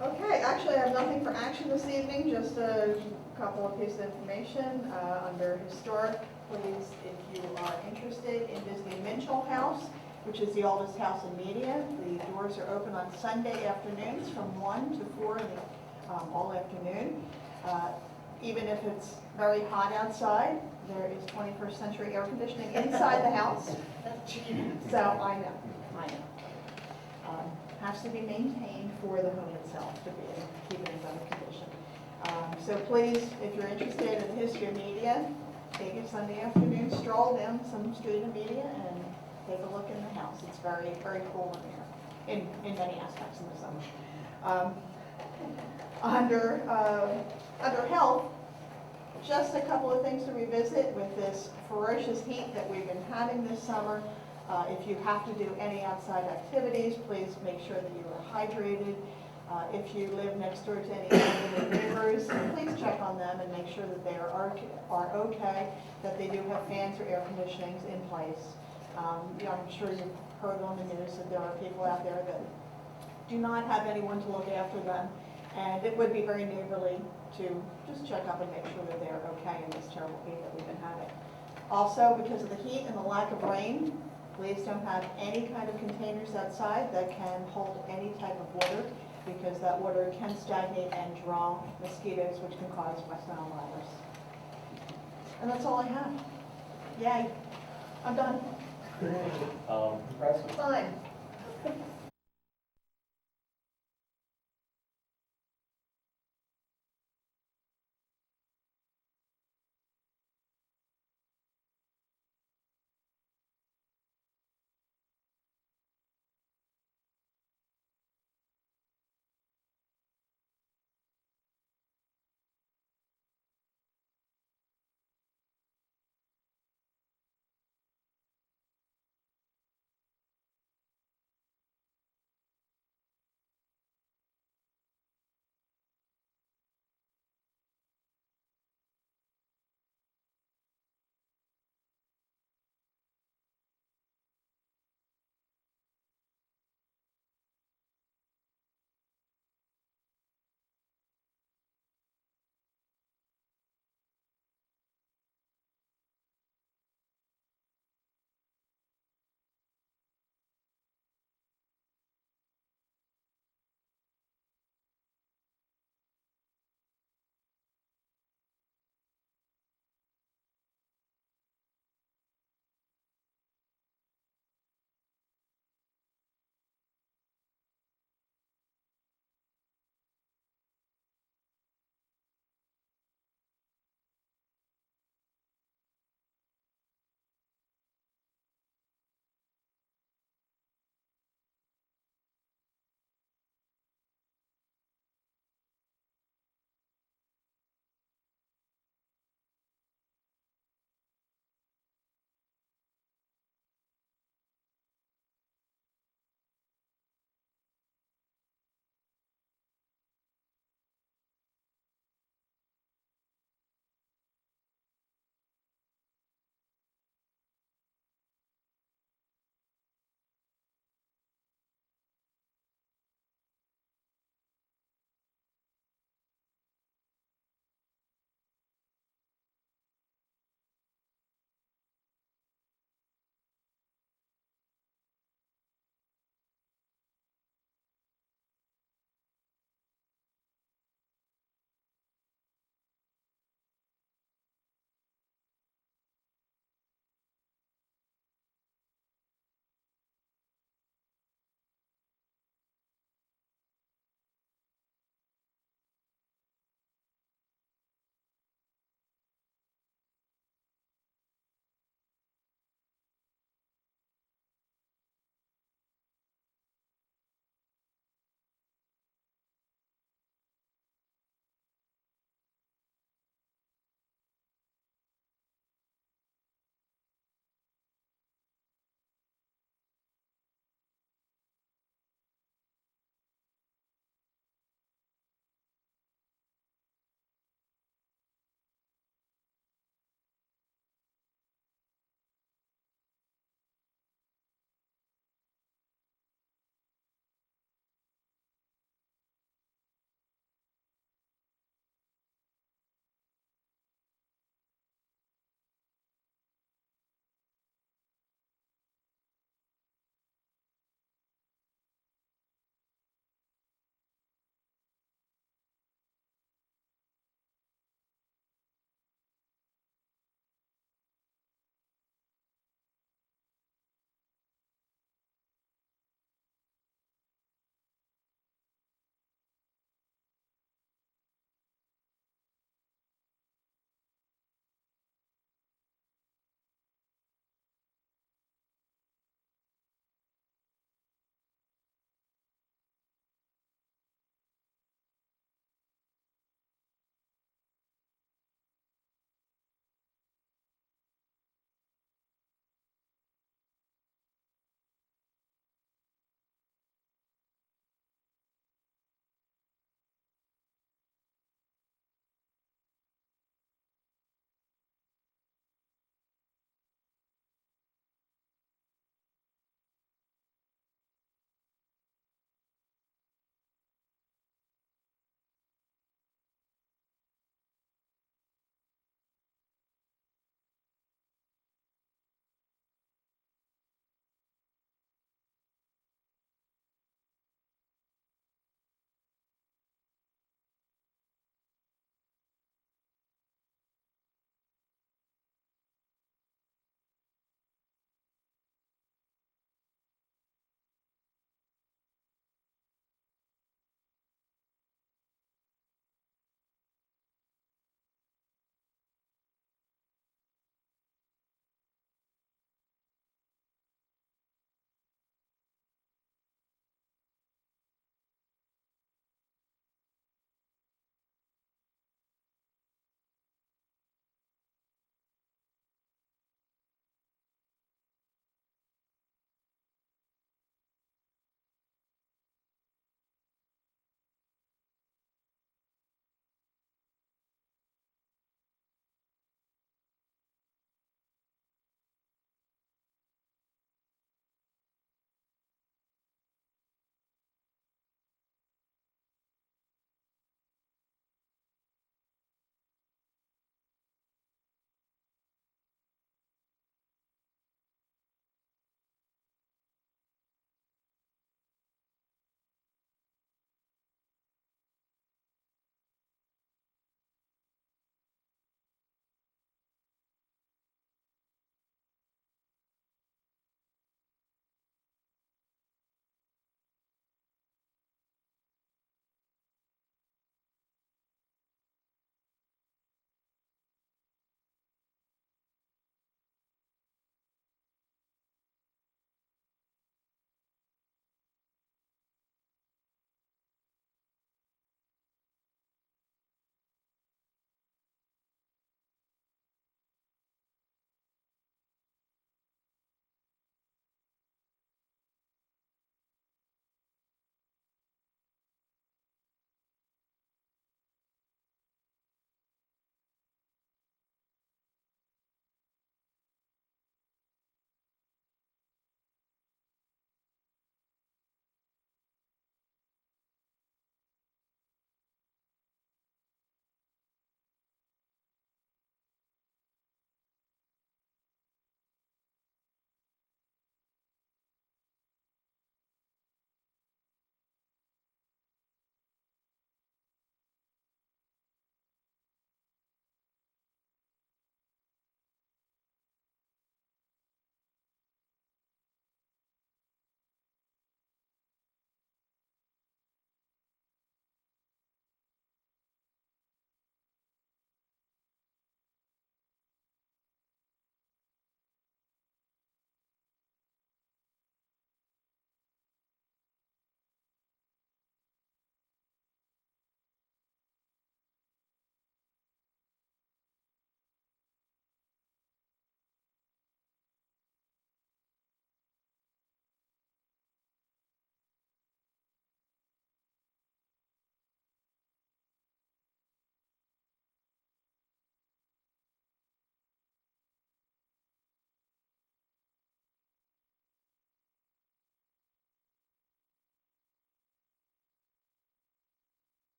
Okay, actually, I have nothing for action this evening, just a couple of pieces of information. Under Historic, please, if you are interested in visiting Minchell House, which is the oldest house in Media, the doors are open on Sunday afternoons from 1 to 4 all afternoon. Even if it's very hot outside, there is 21st century air conditioning inside the house. So I know. Has to be maintained for the home itself to keep it in better condition. So please, if you're interested in the history of Media, take a Sunday afternoon stroll down some street of Media and take a look in the house. It's very, very cool in there, in many aspects in the summer. Under Health, just a couple of things to revisit with this ferocious heat that we've been having this summer. If you have to do any outside activities, please make sure that you are hydrated. If you live next door to any elderly neighbors, please check on them and make sure that they are okay, that they do have fans or air conditionings in place. I'm sure you've heard on the news that there are people out there that do not have anyone to look after them, And it would be very neighborly to just check up and make sure that they're okay in this terrible heat that we've been having. Also, because of the heat and the lack of rain, please don't have any kind of containers outside that can hold any type of water, because that water can stagnate and draw mosquitoes, which can cause West Nile virus. And that's all I have. Yay, I'm done. Impressive. Fine.